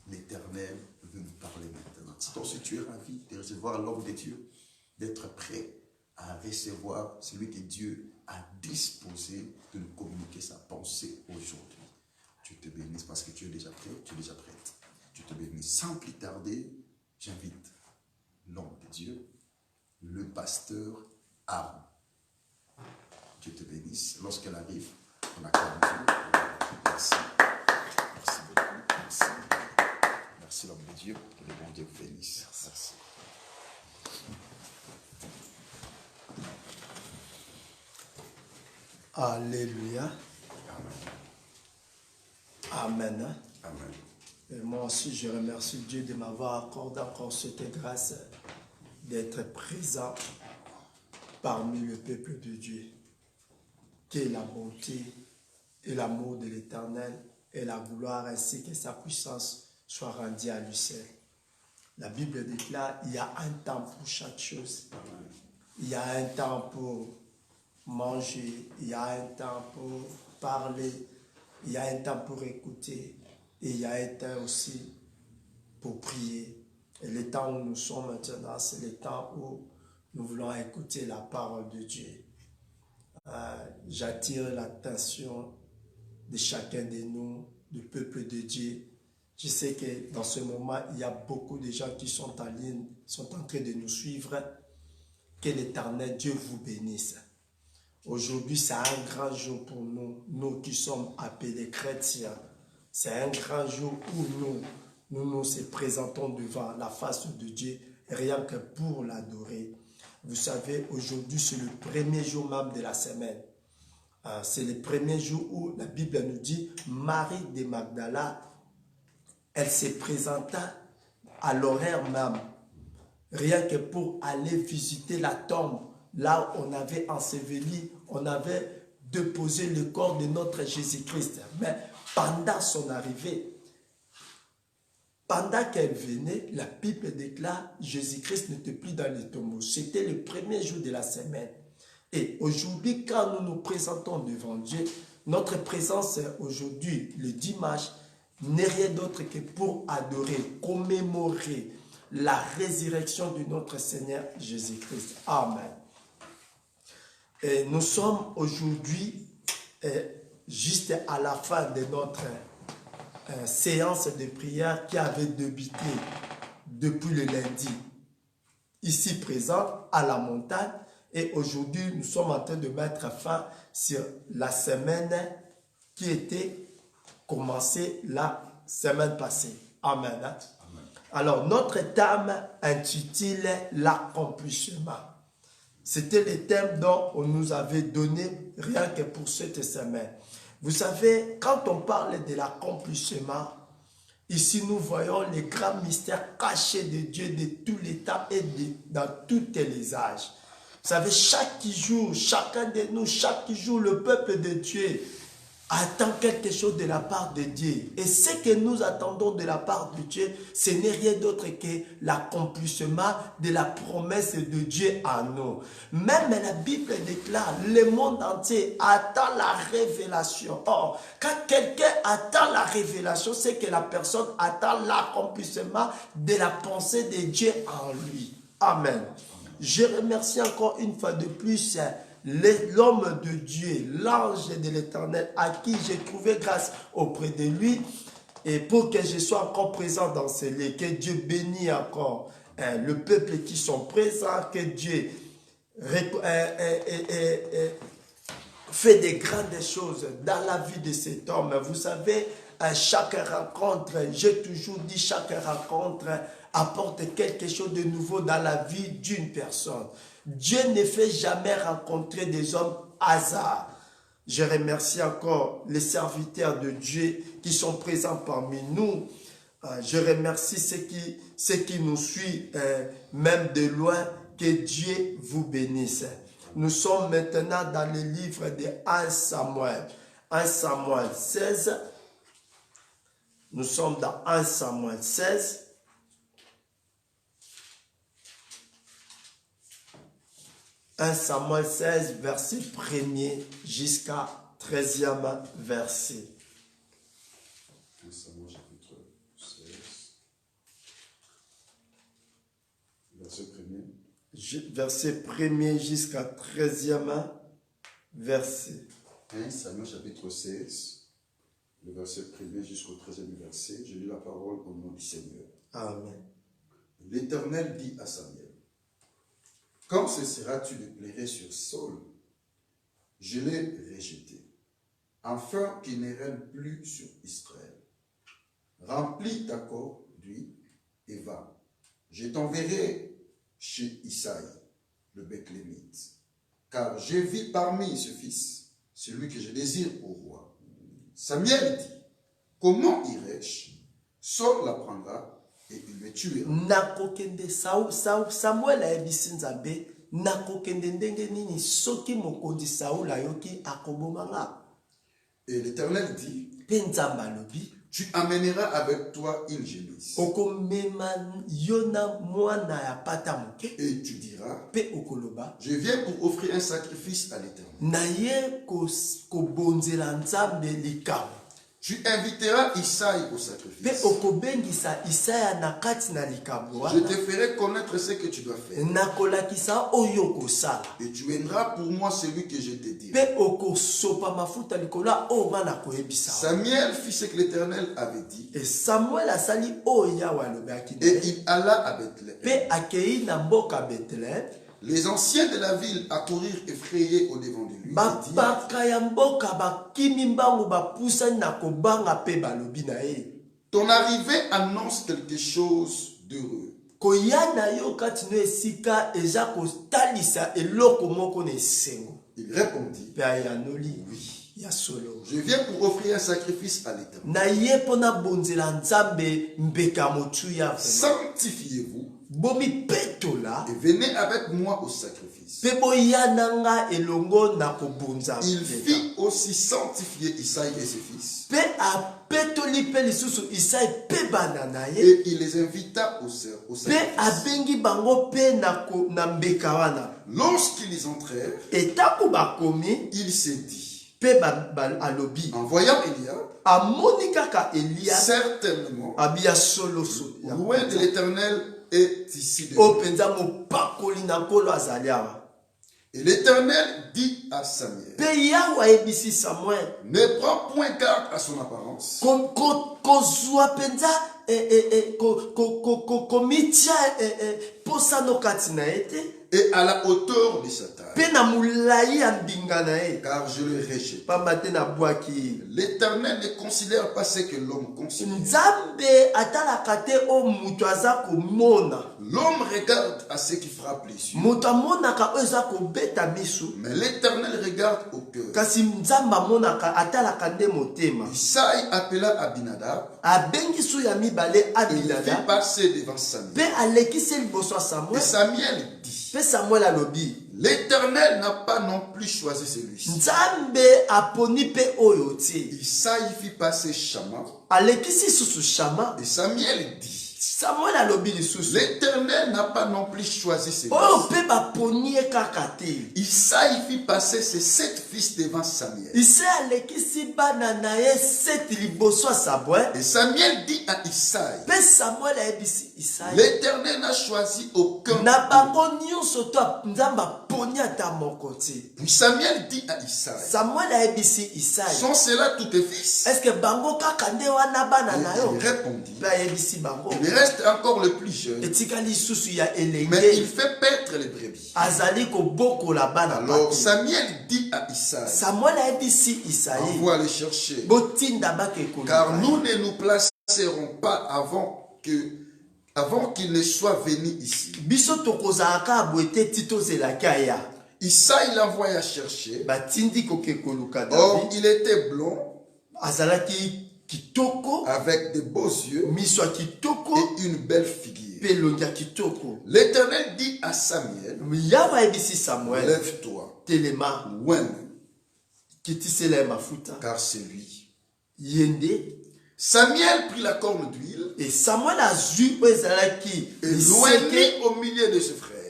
l'Éternel veut nous parler maintenant. Si tu es ravi de recevoir l'homme de Dieu, d'être prêt à recevoir celui que Dieu a disposé de nous communiquer sa pensée aujourd'hui. Je te bénisse parce que tu es déjà prêt, tu es déjà prête. Je te bénis. Sans plus tarder, j'invite l'homme de Dieu, le pasteur Aaron. Dieu te bénisse. Lorsqu'elle arrive, on acclame Dieu. Merci. Merci beaucoup. Merci. Merci l'homme de Dieu. Que le bon Dieu vous bénisse. Merci. Alléluia. Amen. Amen. Et moi aussi, je remercie Dieu de m'avoir accordé encore cette grâce d'être présent parmi le peuple de Dieu. Que la bonté et l'amour de l'Éternel et la gloire ainsi que sa puissance soient rendues à lui seul. La Bible déclare qu'il y a un temps pour chaque chose. Il y a un temps pour manger, il y a un temps pour parler, il y a un temps pour écouter et il y a un temps aussi pour prier. Et le temps où nous sommes maintenant, c'est le temps où nous voulons écouter la parole de Dieu. J'attire l'attention de chacun de nous, du peuple de Dieu. Je sais que dans ce moment, il y a beaucoup de gens qui sont en ligne, sont en train de nous suivre. Que l'Éternel Dieu vous bénisse. Aujourd'hui, c'est un grand jour pour nous, nous qui sommes appelés chrétiens. C'est un grand jour où nous nous présentons devant la face de Dieu, rien que pour l'adorer. Vous savez, aujourd'hui, c'est le premier jour même de la semaine. C'est le premier jour où la Bible nous dit, Marie de Magdala, elle s'est présentée à l'horaire même, rien que pour aller visiter la tombe, là où on avait enseveli, on avait déposé le corps de notre Jésus-Christ. Mais pendant son arrivée, pendant qu'elle venait, la Bible déclare Jésus-Christ n'était plus dans les tombeaux. C'était le premier jour de la semaine. Et aujourd'hui, quand nous nous présentons devant Dieu, notre présence aujourd'hui, le dimanche, n'est rien d'autre que pour adorer, commémorer la résurrection de notre Seigneur Jésus-Christ. Amen. Et nous sommes aujourd'hui juste à la fin de notre séance de prière qui avait débuté depuis le lundi, ici présent à la montagne. Et aujourd'hui, nous sommes en train de mettre fin sur la semaine qui était commencée la semaine passée. Amen. Amen. Alors, notre thème intitulé l'accomplissement. C'était le thème dont on nous avait donné rien que pour cette semaine. Vous savez, quand on parle de l'accomplissement, ici nous voyons les grands mystères cachés de Dieu de tous les temps et dans tous les âges. Vous savez, chaque jour, chacun de nous, chaque jour, le peuple de Dieu attend quelque chose de la part de Dieu. Et ce que nous attendons de la part de Dieu, ce n'est rien d'autre que l'accomplissement de la promesse de Dieu à nous. Même la Bible déclare, le monde entier attend la révélation. Or, quand quelqu'un attend la révélation, c'est que la personne attend l'accomplissement de la pensée de Dieu en lui. Amen. Je remercie encore une fois de plus l'homme de Dieu, l'ange de l'Éternel, à qui j'ai trouvé grâce auprès de lui, et pour que je sois encore présent dans ce lieu, que Dieu bénisse encore le peuple qui sont présents, que Dieu fait des grandes choses dans la vie de cet homme. Vous savez, chaque rencontre, j'ai toujours dit, chaque rencontre apporte quelque chose de nouveau dans la vie d'une personne. Dieu ne fait jamais rencontrer des hommes hasard. Je remercie encore les serviteurs de Dieu qui sont présents parmi nous. Je remercie ceux qui nous suivent, même de loin. Que Dieu vous bénisse. Nous sommes maintenant dans le livre de 1 Samuel. 1 Samuel 16. Nous sommes dans 1 Samuel 16. Samuel 16, verset 1er jusqu'à 13e verset. 1 Samuel chapitre 16, verset 1er. Verset 1er jusqu'à 13e verset. 1 Samuel chapitre 16, le verset 1er jusqu'au 13e verset. Je lis la parole au nom du Seigneur. Amen. L'Éternel dit à Samuel: quand cesseras-tu de pleurer sur Saul? Je l'ai rejeté, afin qu'il ne règne plus sur Israël. Remplis ta corps d'huile et va. Je t'enverrai chez Isaïe, le Béthlémite, car j'ai vu parmi ce fils, celui que je désire au roi. Samuel dit: comment irai-je? Saul l'apprendra et il le tuera. Nakokende Samuel ayebisi Nzambe nakokende ndenge nini soki mokonzi Saul ayoki akobomanga. Et l'Éternel dit: Pe Nzambe alobi tu amèneras avec toi une génisse. okomema yona mwana ya pata moke. Et tu diras: Pe okoloba je viens pour offrir un sacrifice à l'Éternel. naye kobonzela Nzambe likambo. Tu inviteras Isaïe au Pe sacrifice. okobengisa Isaya na kati na likambo Je te ferai connaître ce que tu dois faire. nakolakisa oyo kosala. Et tu viendras pour moi celui que je te dirai. Pe okosopa mafuta likola o wana koyebisa. Samuel fit ce que l'Éternel avait dit. Et Samuel asali oyo Yawe alobaki na Et ye. il alla à Bethléem. Pe akei na mboka Bethlehem. Les anciens de la ville accourirent effrayés au devant de lui. Et dirent: Bapaka ya mboka bakimi mbangu bapusani na kobanga pe balobi na ye. ton arrivée annonce quelque chose d'heureux. Koya na yo kati no esika eza kotalisa eloko moko na esengo. Il répondit: Pe ayanoli oui ya solo. je viens pour offrir un sacrifice à l'Éternel. Na ye pona bonzela Nzambe mbeka motuya. Sanctifiez-vous Bomi petola. et venez avec moi au sacrifice. Pe boyananga elongo na kobonza. Il fit aussi sanctifier Isaïe et ses fils. Pe apetoli pe lisusu Isai pe banana ye. Et il les invita au Pe sacrifice. abengi bango pe na mbeka wana. Lorsqu'ils entrèrent, Etako bakomi il s'est dit, pe alobi. en voyant Eliab, Amoni kaka Elia certainement, abia solo so. loin de l'Éternel est ici de O lui. penza mopakoli na kolo azaliawa. Et l'Éternel dit à Samuel: Pe Yawe ayebisi Samuel. ne prends point garde à son apparence, Kozwa penza komitia posano kati na ete. et à la hauteur de sa taille, Pe na mulai ya mbinga na ye. car je le rejette. Pamba te na bwaki. L'Éternel ne considère pas ce que l'homme considère. Nzambe atalaka te o mutu aza komona. L'homme regarde à ce qui frappe les yeux, Mutu amonaka oyo eza kobeta miso. mais l'Éternel regarde au cœur. Kasi Nzambe amonaka atalaka nde motema. Isaïe appela Abinadab, Abengi su ya mibale et il fit Abinadab. passer devant Samuel. Pe alekisi liboso ya Et Samuel. Samuel dit: Pe Samuel alobi. l'Éternel n'a pas non plus choisi celui-ci. Nzambe aponi pe oyo te. Isaïe fit passer Shama, Alekisi susu Shama. et Samuel dit: Samuel alobi lisusu. l'Éternel n'a pas non plus choisi Oyo celui-ci. pe baponi ye kaka te. Isaïe fit passer ses 7 fils devant Samuel. Ise alekisi bana na ye seti liboso ya Samuel. Et Samuel dit à Isaïe: Pe Samuel ayebisi Isai. l'Éternel n'a choisi aucun. Na bango nyonso to Nzambe aponi ata moko te. Puis Samuel dit à Isaïe: Samuel ayebisi Isai. sont cela tous tes fils? Est-ce que bango kaka nde wana bana na Et yo? il répondit: Pe ayebisi bango. il reste encore le plus jeune, Etikali susu ya mais il elenge. fait paître les brebis. Azali kobokola bana Alors pake. Samuel dit à Isaïe: Samuel ayebisi Isai. envoie le chercher, Botinda bakekolo. car nous ne nous placerons pas avant qu'il ne soit venu ici. Biso tokozalaka boete titozelaki aya. Isaïe l'envoya chercher. Batindi kokekoluka Or, David. il était blond, Azalaki kitoko. avec de beaux yeux Miso ya kitoko. et une belle figure. Pe longi ya kitoko. L'Éternel dit à Samuel: Yawe ayebisi Samuel. lève-toi, Telema. oint, Kitisela ya mafuta. car c'est lui. Yende. Samuel prit la corne d'huile Et Samuel a vu et loigné au milieu de ses frères.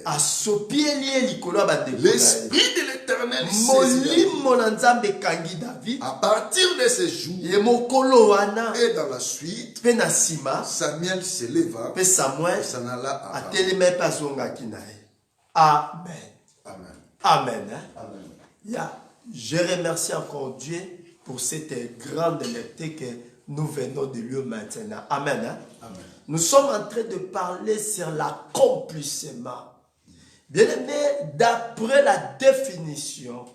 L'esprit de l'Éternel saisit à partir de ce jour et dans la suite, Samuel se leva et s'en alla à Rama. Amen. Amen. Amen. Amen. Yeah. Je remercie encore Dieu pour cette grande lecture que nous venons de lui maintenant. Amen. Amen. Nous sommes en train de parler sur l'accomplissement. Bien-aimé, d'après la définition,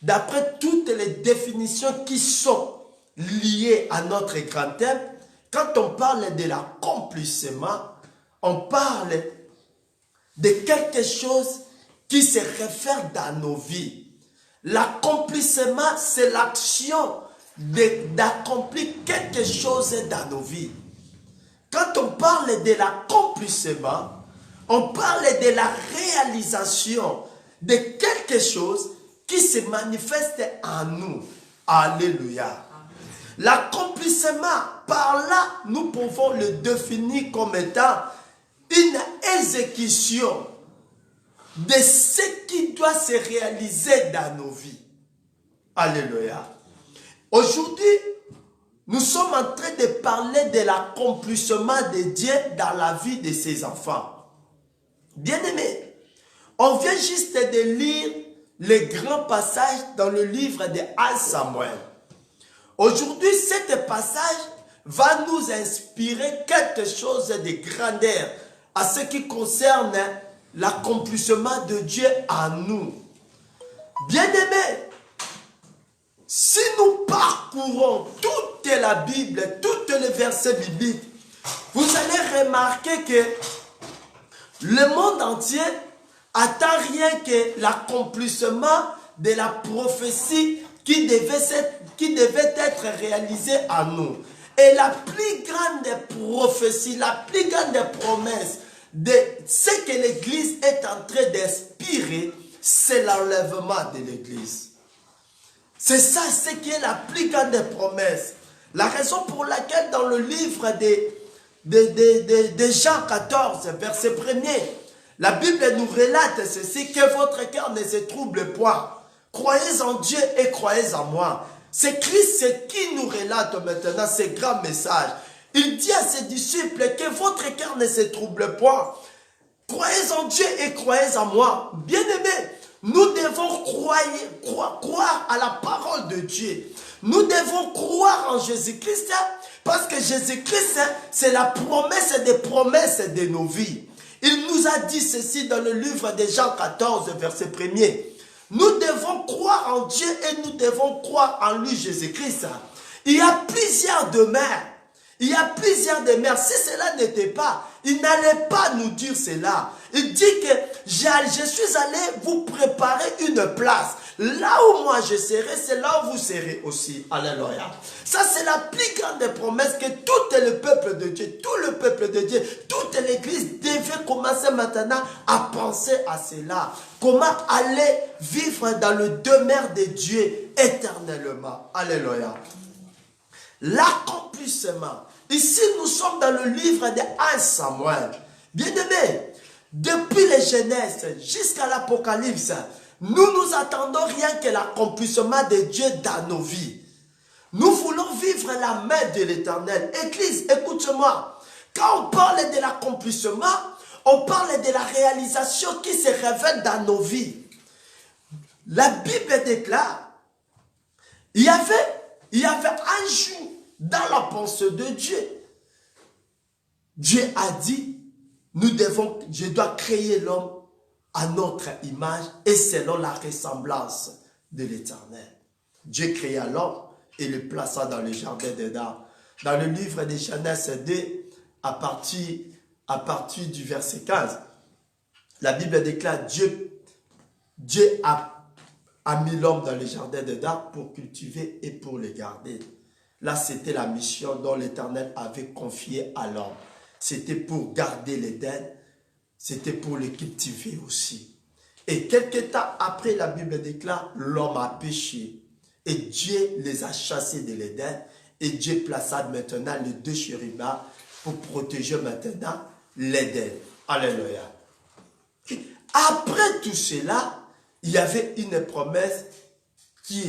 d'après toutes les définitions qui sont liées à notre grand thème, quand on parle de l'accomplissement, on parle de quelque chose qui se réfère dans nos vies. L'accomplissement, c'est l'action d'accomplir quelque chose dans nos vies. Quand on parle de l'accomplissement, on parle de la réalisation de quelque chose qui se manifeste en nous. Alléluia. L'accomplissement, par là, nous pouvons le définir comme étant une exécution de ce qui doit se réaliser dans nos vies. Alléluia. Aujourd'hui, nous sommes en train de parler de l'accomplissement de Dieu dans la vie de ses enfants. Bien-aimés, on vient juste de lire les grands passages dans le livre de 1 Samuel. Aujourd'hui, ce passage va nous inspirer quelque chose de grandeur à ce qui concerne l'accomplissement de Dieu en nous. Bien-aimés, si nous parcourons toute la Bible, tous les versets bibliques, vous allez remarquer que le monde entier attend rien que l'accomplissement de la prophétie qui devait être réalisée en nous. Et la plus grande prophétie, la plus grande promesse de ce que l'Église est en train d'inspirer, c'est l'enlèvement de l'Église. C'est ça, ce qui est la plus grande promesse. La raison pour laquelle dans le livre de Jean 14, verset 1er, la Bible nous relate ceci, que votre cœur ne se trouble point. Croyez en Dieu et croyez en moi. C'est Christ qui nous relate maintenant ce grand message. Il dit à ses disciples que votre cœur ne se trouble point. Croyez en Dieu et croyez en moi. Bien-aimés, nous devons croire à la parole de Dieu. Nous devons croire en Jésus-Christ parce que Jésus-Christ, c'est la promesse des promesses de nos vies. Il nous a dit ceci dans le livre de Jean 14, verset 1er. Nous devons croire en Dieu et nous devons croire en lui, Jésus-Christ. Il y a plusieurs demeures. Il y a plusieurs demeures. Si cela n'était pas, il n'allait pas nous dire cela. Il dit que je suis allé vous préparer une place. Là où moi je serai, c'est là où vous serez aussi. Alléluia. Ça, c'est la plus grande promesse que tout le peuple de Dieu, toute l'église devait commencer maintenant à penser à cela. Comment aller vivre dans le demeure de Dieu éternellement. Alléluia. L'accomplissement. Ici, nous sommes dans le livre de 1 Samuel. Bien-aimés, depuis les Genèse jusqu'à l'Apocalypse, nous attendons rien que l'accomplissement de Dieu dans nos vies. Nous voulons vivre la main de l'Éternel. Église, écoute-moi. Quand on parle de l'accomplissement, on parle de la réalisation qui se révèle dans nos vies. La Bible déclare, il y avait un jour dans la pensée de Dieu. Dieu a dit, je dois créer l'homme à notre image et selon la ressemblance de l'Éternel. Dieu créa l'homme et le plaça dans le jardin d'Éden. Dans le livre de Genèse 2, à partir du verset 15, la Bible déclare Dieu a mis l'homme dans le jardin d'Éden pour cultiver et pour le garder. Là, c'était la mission dont l'Éternel avait confiée à l'homme. C'était pour garder l'Éden, c'était pour le cultiver aussi. Et quelque temps après, la Bible déclare, l'homme a péché. Et Dieu les a chassés de l'Éden Et Dieu plaça maintenant les 2 chérubins pour protéger maintenant l'Éden. Alléluia. Après tout cela, il y avait une promesse qui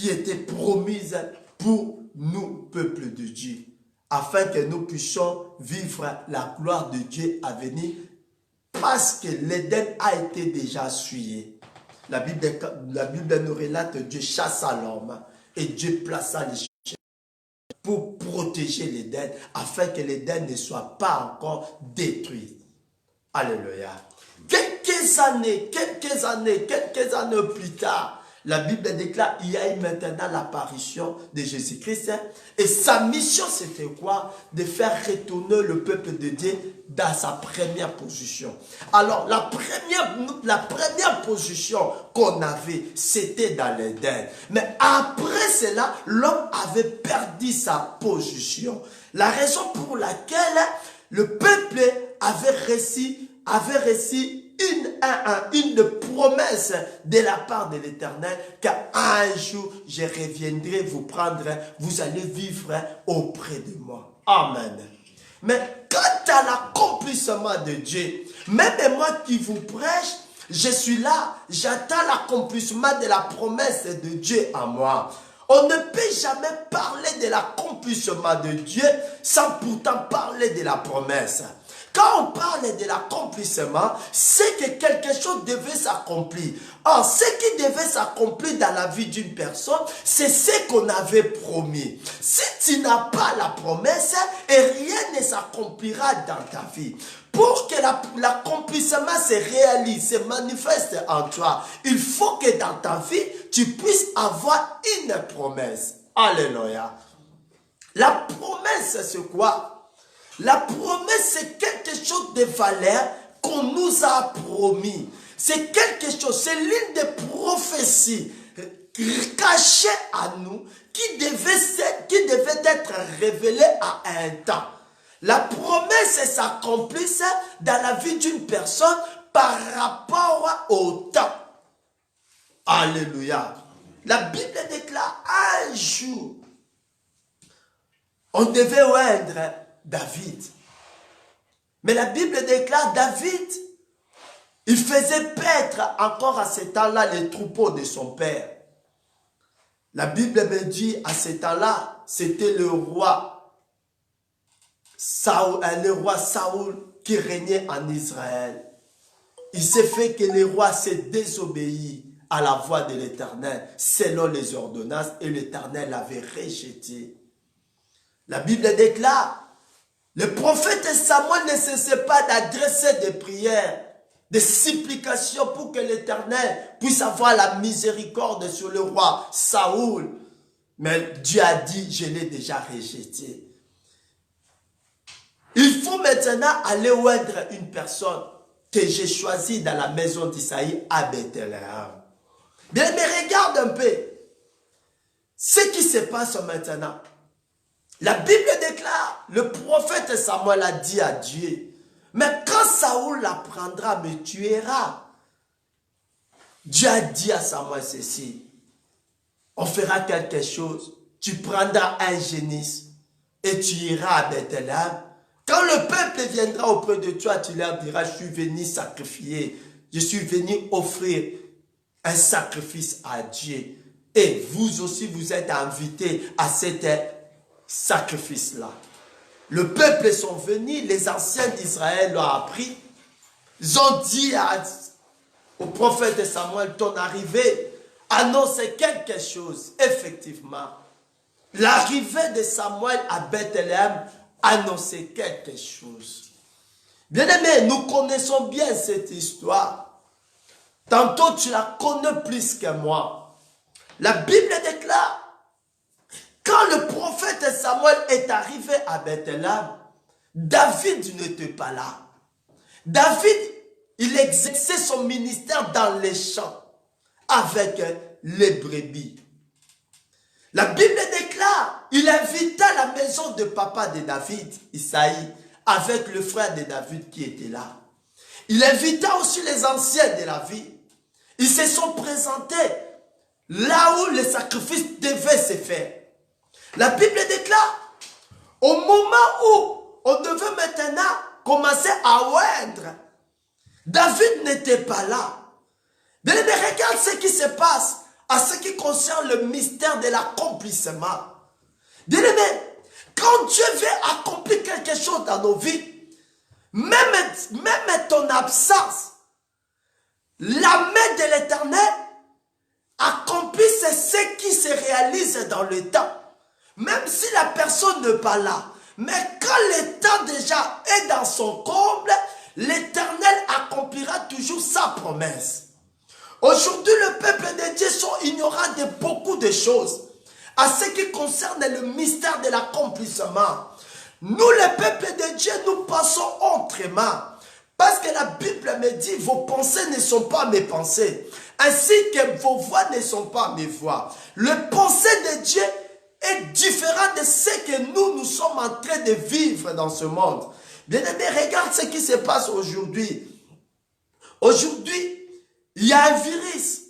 était promise pour nous, peuple de Dieu, afin que nous puissions vivre la gloire de Dieu à venir, parce que l'Éden a été déjà souillé. La Bible nous relate que Dieu chassa l'homme et Dieu plaça les chérubins pour protéger l'Éden, afin que l'Éden ne soit pas encore détruit. Alléluia. Quelques années plus tard, la Bible déclare qu'il y a eu maintenant l'apparition de Jésus-Christ. Et sa mission, c'était quoi? De faire retourner le peuple de Dieu dans sa première position. Alors, la première position qu'on avait, c'était dans l'Éden. Mais après cela, l'homme avait perdu sa position. La raison pour laquelle le peuple avait reçu une promesse de la part de l'Éternel, qu'un jour je reviendrai vous prendre, vous allez vivre auprès de moi. Amen. Mais quant à l'accomplissement de Dieu, même moi qui vous prêche, je suis là, j'attends l'accomplissement de la promesse de Dieu à moi. On ne peut jamais parler de l'accomplissement de Dieu sans pourtant parler de la promesse. Quand on parle de l'accomplissement, c'est que quelque chose devait s'accomplir. Or, ce qui devait s'accomplir dans la vie d'une personne, c'est ce qu'on avait promis. Si tu n'as pas la promesse, et rien ne s'accomplira dans ta vie. Pour que l'accomplissement se réalise, se manifeste en toi, il faut que dans ta vie, tu puisses avoir une promesse. Alléluia. La promesse, c'est quoi? La promesse, c'est quelque chose de valeur qu'on nous a promis. C'est quelque chose, c'est l'une des prophéties cachées à nous qui devait être révélée à un temps. La promesse s'accomplisse dans la vie d'une personne par rapport au temps. Alléluia. La Bible déclare un jour, on devait oindre David. Mais la Bible déclare David, il faisait paître encore à ce temps-là les troupeaux de son père. La Bible me dit à ce temps-là, c'était le roi Saoul qui régnait en Israël. Il s'est fait que le roi s'est désobéi à la voix de l'Éternel selon les ordonnances et l'Éternel l'avait rejeté. La Bible déclare, le prophète Samuel ne cessait pas d'adresser des prières, des supplications pour que l'Éternel puisse avoir la miséricorde sur le roi Saoul. Mais Dieu a dit, je l'ai déjà rejeté. Il faut maintenant aller oindre une personne que j'ai choisie dans la maison d'Isaïe à Bethléem. Bien, mais regarde un peu ce qui se passe maintenant. La Bible déclare, le prophète Samuel a dit à Dieu, mais quand Saoul l'apprendra, me tuera. Dieu a dit à Samuel ceci, on fera quelque chose, tu prendras un génisse et tu iras à Bethléem. Quand le peuple viendra auprès de toi, tu leur diras, je suis venu sacrifier, je suis venu offrir un sacrifice à Dieu. Et vous aussi, vous êtes invités à cet sacrifice-là. Le peuple sont venus, les anciens d'Israël l'ont appris. Ils ont dit au prophète Samuel, ton arrivée annonce quelque chose. Effectivement, l'arrivée de Samuel à Bethléem annonçait quelque chose. Bien-aimés, nous connaissons bien cette histoire. Tantôt, tu la connais plus que moi. La Bible déclare, quand le prophète Samuel est arrivé à Bethléem, David n'était pas là. David, il exerçait son ministère dans les champs avec les brebis. La Bible déclare, il invita la maison de papa de David, Isaïe, avec le frère de David qui était là. Il invita aussi les anciens de la vie. Ils se sont présentés là où le sacrifice devait se faire. La Bible déclare, au moment où on devait maintenant commencer à oindre, David n'était pas là. Mais regarde ce qui se passe à ce qui concerne le mystère de l'accomplissement. Bien-aimé, quand Dieu veut accomplir quelque chose dans nos vies, même ton absence, la main de l'Éternel accomplit ce qui se réalise dans le temps. Même si la personne n'est pas là. Mais quand le temps déjà est dans son comble, l'Éternel accomplira toujours sa promesse. Aujourd'hui, le peuple de Dieu sont ignorants de beaucoup de choses. À ce qui concerne le mystère de l'accomplissement. Nous, le peuple de Dieu, nous pensons autrement. Parce que la Bible me dit, vos pensées ne sont pas mes pensées. Ainsi que vos voix ne sont pas mes voix. Le pensée de Dieu est différent de ce que nous sommes en train de vivre dans ce monde. Bien-aimé, regarde ce qui se passe aujourd'hui. Aujourd'hui, il y a un virus.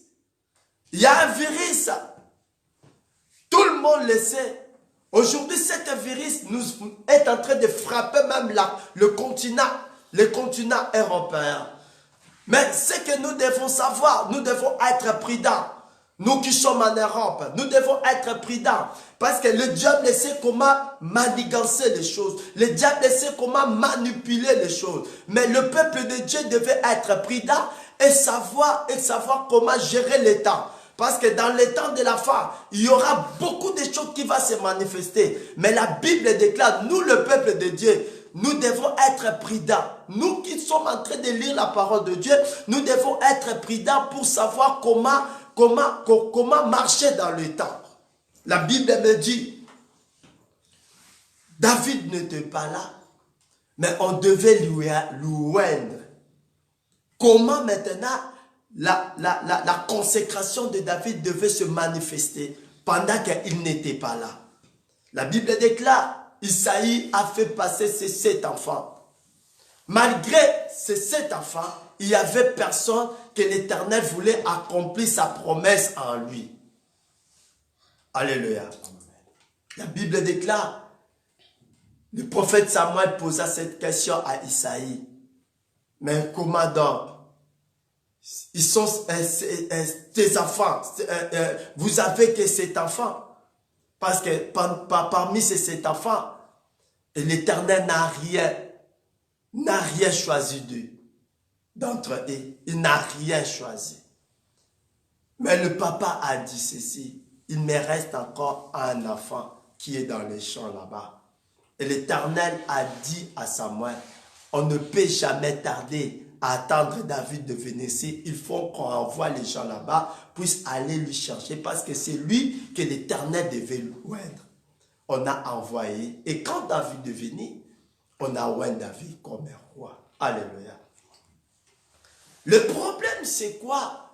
Il y a un virus. Tout le monde le sait. Aujourd'hui, cet virus nous est en train de frapper même le continent européen. Mais ce que nous devons savoir, nous devons être prudents. Nous qui sommes en Europe, nous devons être prudents. Parce que le diable sait comment manigancer les choses. Le diable sait comment manipuler les choses. Mais le peuple de Dieu devait être prudent et savoir comment gérer les temps. Parce que dans les temps de la fin, il y aura beaucoup de choses qui vont se manifester. Mais la Bible déclare, nous le peuple de Dieu, nous devons être prudents. Nous qui sommes en train de lire la parole de Dieu, nous devons être prudents pour savoir comment marcher dans le temps. La Bible me dit, David n'était pas là, mais on devait lui oindre. Comment maintenant la consécration de David devait se manifester pendant qu'il n'était pas là. La Bible déclare, Isaïe a fait passer ses 7 enfants. Malgré ces 7 enfants, il n'y avait personne que l'Éternel voulait accomplir sa promesse en lui. Alléluia. La Bible déclare, le prophète Samuel posa cette question à Isaïe. Mais comment donc? Ils sont tes enfants. Vous avez que 7 enfants. Parce que parmi ces 7 enfants, l'Éternel n'a rien choisi d'entre eux. Il n'a rien choisi. Mais le papa a dit ceci. Il me reste encore un enfant qui est dans les champs là-bas. Et l'Éternel a dit à Samuel, on ne peut jamais tarder à attendre David de venir ici. Il faut qu'on envoie les gens là-bas, puissent aller lui chercher, parce que c'est lui que l'Éternel devait lui oindre. On a envoyé, et quand David est venu, on a oint David comme un roi. Alléluia. Le problème, c'est quoi?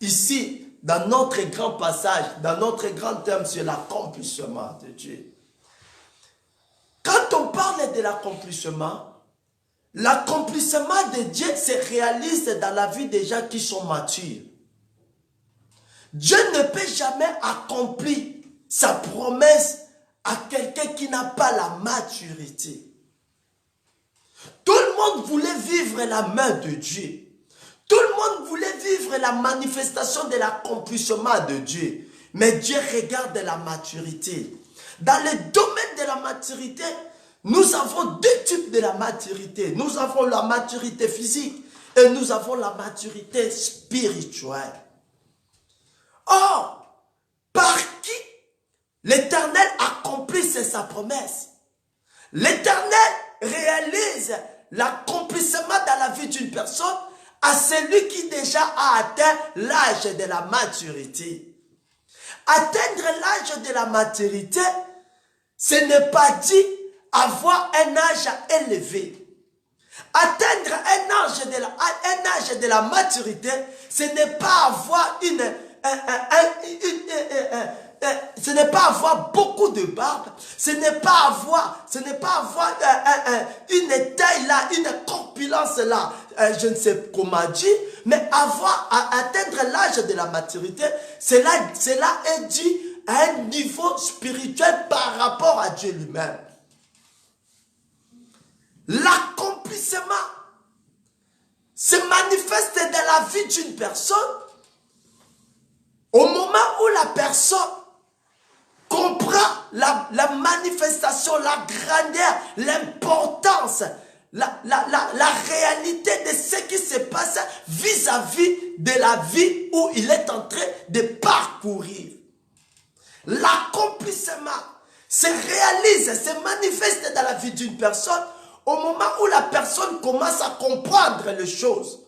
Ici, dans notre grand passage, dans notre grand thème sur l'accomplissement de Dieu. Quand on parle de l'accomplissement de Dieu se réalise dans la vie des gens qui sont matures. Dieu ne peut jamais accomplir sa promesse à quelqu'un qui n'a pas la maturité. Tout le monde voulait vivre la main de Dieu. Tout le monde voulait vivre la manifestation de l'accomplissement de Dieu. Mais Dieu regarde la maturité. Dans le domaine de la maturité, nous avons 2 types de la maturité. Nous avons la maturité physique et nous avons la maturité spirituelle. Or, par qui l'Éternel accomplit sa promesse? L'Éternel réalise l'accomplissement dans la vie d'une personne à celui qui déjà a atteint l'âge de la maturité. Atteindre l'âge de la maturité, ce n'est pas dit avoir un âge élevé. Atteindre un âge de la maturité, ce n'est pas avoir ce n'est pas avoir beaucoup de barbe, ce n'est pas avoir une taille là, une corpulence là, je ne sais comment dire, Mais atteindre l'âge de la maturité, cela est dû à un niveau spirituel par rapport à Dieu lui-même. L'accomplissement se manifeste dans la vie d'une personne au moment où la personne comprend la manifestation, la grandeur, l'importance, la réalité de ce qui se passe vis-à-vis de la vie où il est en train de parcourir. L'accomplissement se réalise, se manifeste dans la vie d'une personne au moment où la personne commence à comprendre les choses.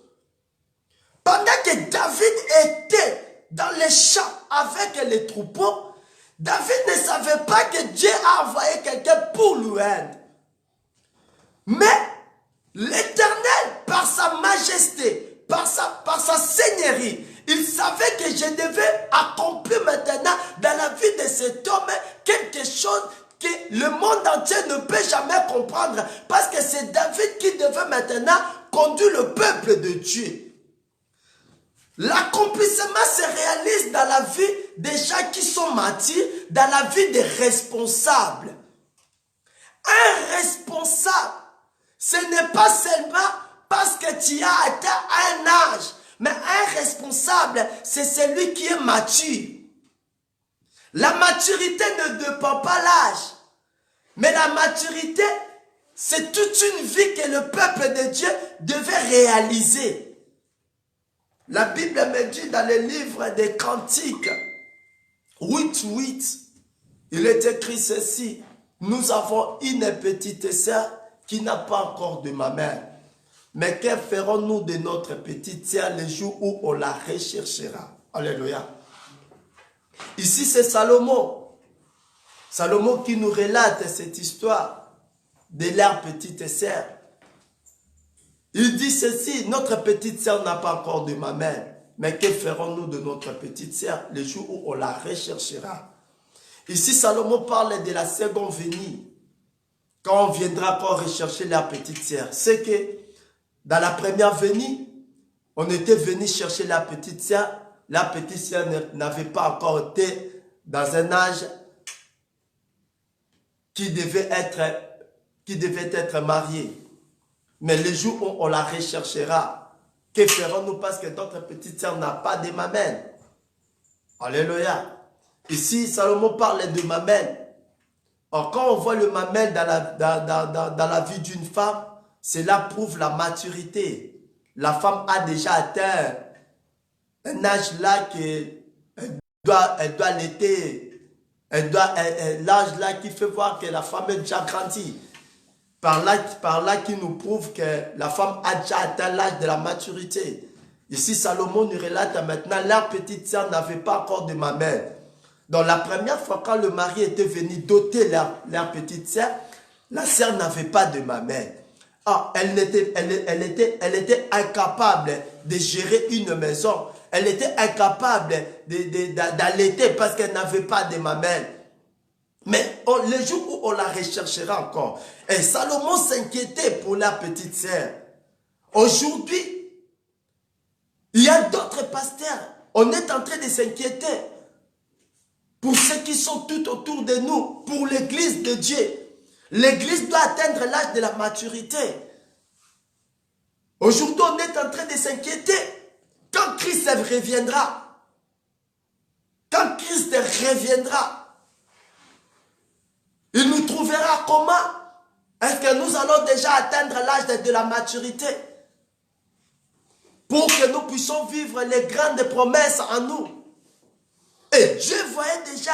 Pendant que David était dans les champs avec les troupeaux, David ne savait pas que Dieu a envoyé quelqu'un pour lui aider. Mais l'Éternel, par sa majesté, par sa seigneurie, il savait que je devais accomplir maintenant dans la vie de cet homme quelque chose que le monde entier ne peut jamais comprendre. Parce que c'est David qui devait maintenant conduire le peuple de Dieu. L'accomplissement se réalise dans la vie des gens qui sont matures, dans la vie des responsables. Un responsable, ce n'est pas seulement parce que tu as atteint un âge, mais un responsable, c'est celui qui est mature. La maturité ne dépend pas l'âge, mais la maturité, c'est toute une vie que le peuple de Dieu devait réaliser. La Bible me dit dans le livre des Cantiques 8:8, il est écrit ceci: nous avons une petite sœur qui n'a pas encore de ma mère. Mais que ferons-nous de notre petite sœur le jour où on la recherchera? Alléluia. Ici c'est Salomon. Salomon qui nous relate cette histoire de leur petite sœur. Il dit ceci: notre petite sœur n'a pas encore de ma mère. Mais que ferons-nous de notre petite sœur le jour où on la recherchera? Ici, Salomon parle de la seconde venue. Quand on viendra encore rechercher la petite sœur. C'est que dans la première venue, on était venu chercher la petite sœur. La petite sœur n'avait pas encore été dans un âge qui devait être mariée. Mais le jour où on la recherchera, que ferons-nous parce que notre petite sœur n'a pas de mamelle? Alléluia. Ici, Salomon parle de mamelle. Or, quand on voit le mamelle dans la vie d'une femme, cela prouve la maturité. La femme a déjà atteint un âge là qu'elle doit allaiter. L'âge là qui fait voir que la femme est déjà grandie. Par là qui nous prouve que la femme a déjà atteint l'âge de la maturité. Ici, Salomon nous relate maintenant, leur petite sœur n'avait pas encore de mamelle. Donc la première fois quand le mari était venu doter leur petite sœur, la sœur n'avait pas de mamelle. Ah, elle était incapable de gérer une maison. Elle était incapable d'allaiter parce qu'elle n'avait pas de mamelle. Mais le jour où on la recherchera encore, et Salomon s'inquiétait pour la petite sœur. Aujourd'hui, il y a d'autres pasteurs. On est en train de s'inquiéter pour ceux qui sont tout autour de nous, pour l'église de Dieu. L'église doit atteindre l'âge de la maturité. Aujourd'hui, on est en train de s'inquiéter quand Christ reviendra. Quand Christ reviendra, il nous trouvera comment? Est-ce que nous allons déjà atteindre l'âge de la maturité pour que nous puissions vivre les grandes promesses en nous? Et Dieu voyait déjà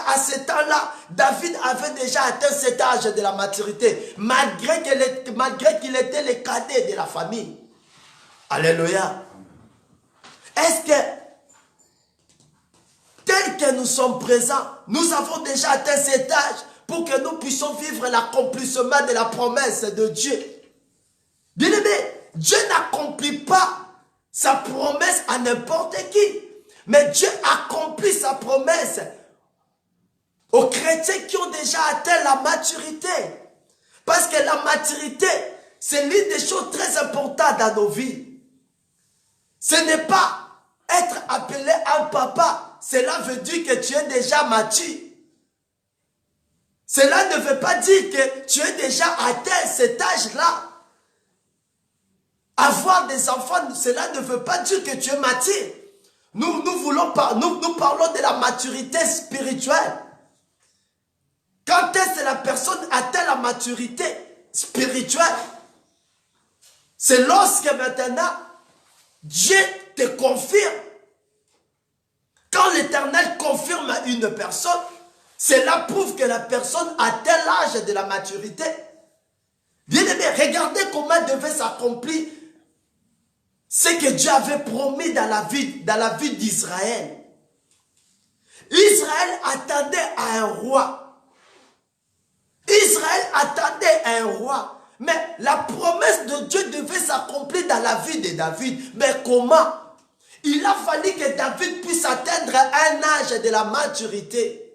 à ce temps-là, David avait déjà atteint cet âge de la maturité, malgré qu'il était le cadet de la famille. Alléluia. Est-ce que tel que nous sommes présents, nous avons déjà atteint cet âge pour que nous puissions vivre l'accomplissement de la promesse de Dieu? Bien-aimé, Dieu n'accomplit pas sa promesse à n'importe qui. Mais Dieu accomplit sa promesse aux chrétiens qui ont déjà atteint la maturité. Parce que la maturité, c'est l'une des choses très importantes dans nos vies. Ce n'est pas être appelé un papa. Cela veut dire que tu es déjà mature. Cela ne veut pas dire que tu es déjà atteint cet âge-là. Avoir des enfants, cela ne veut pas dire que tu es mature. Nous parlons de la maturité spirituelle. Quand est-ce que la personne atteint la maturité spirituelle? C'est lorsque maintenant, Dieu te confirme. Quand l'Éternel confirme à une personne, cela prouve que la personne atteint l'âge de la maturité. Bien aimé, regardez comment devait s'accomplir ce que Dieu avait promis dans la vie d'Israël. Israël attendait un roi. Israël attendait un roi. Mais la promesse de Dieu devait s'accomplir dans la vie de David. Mais comment? Il a fallu que David puisse atteindre un âge de la maturité.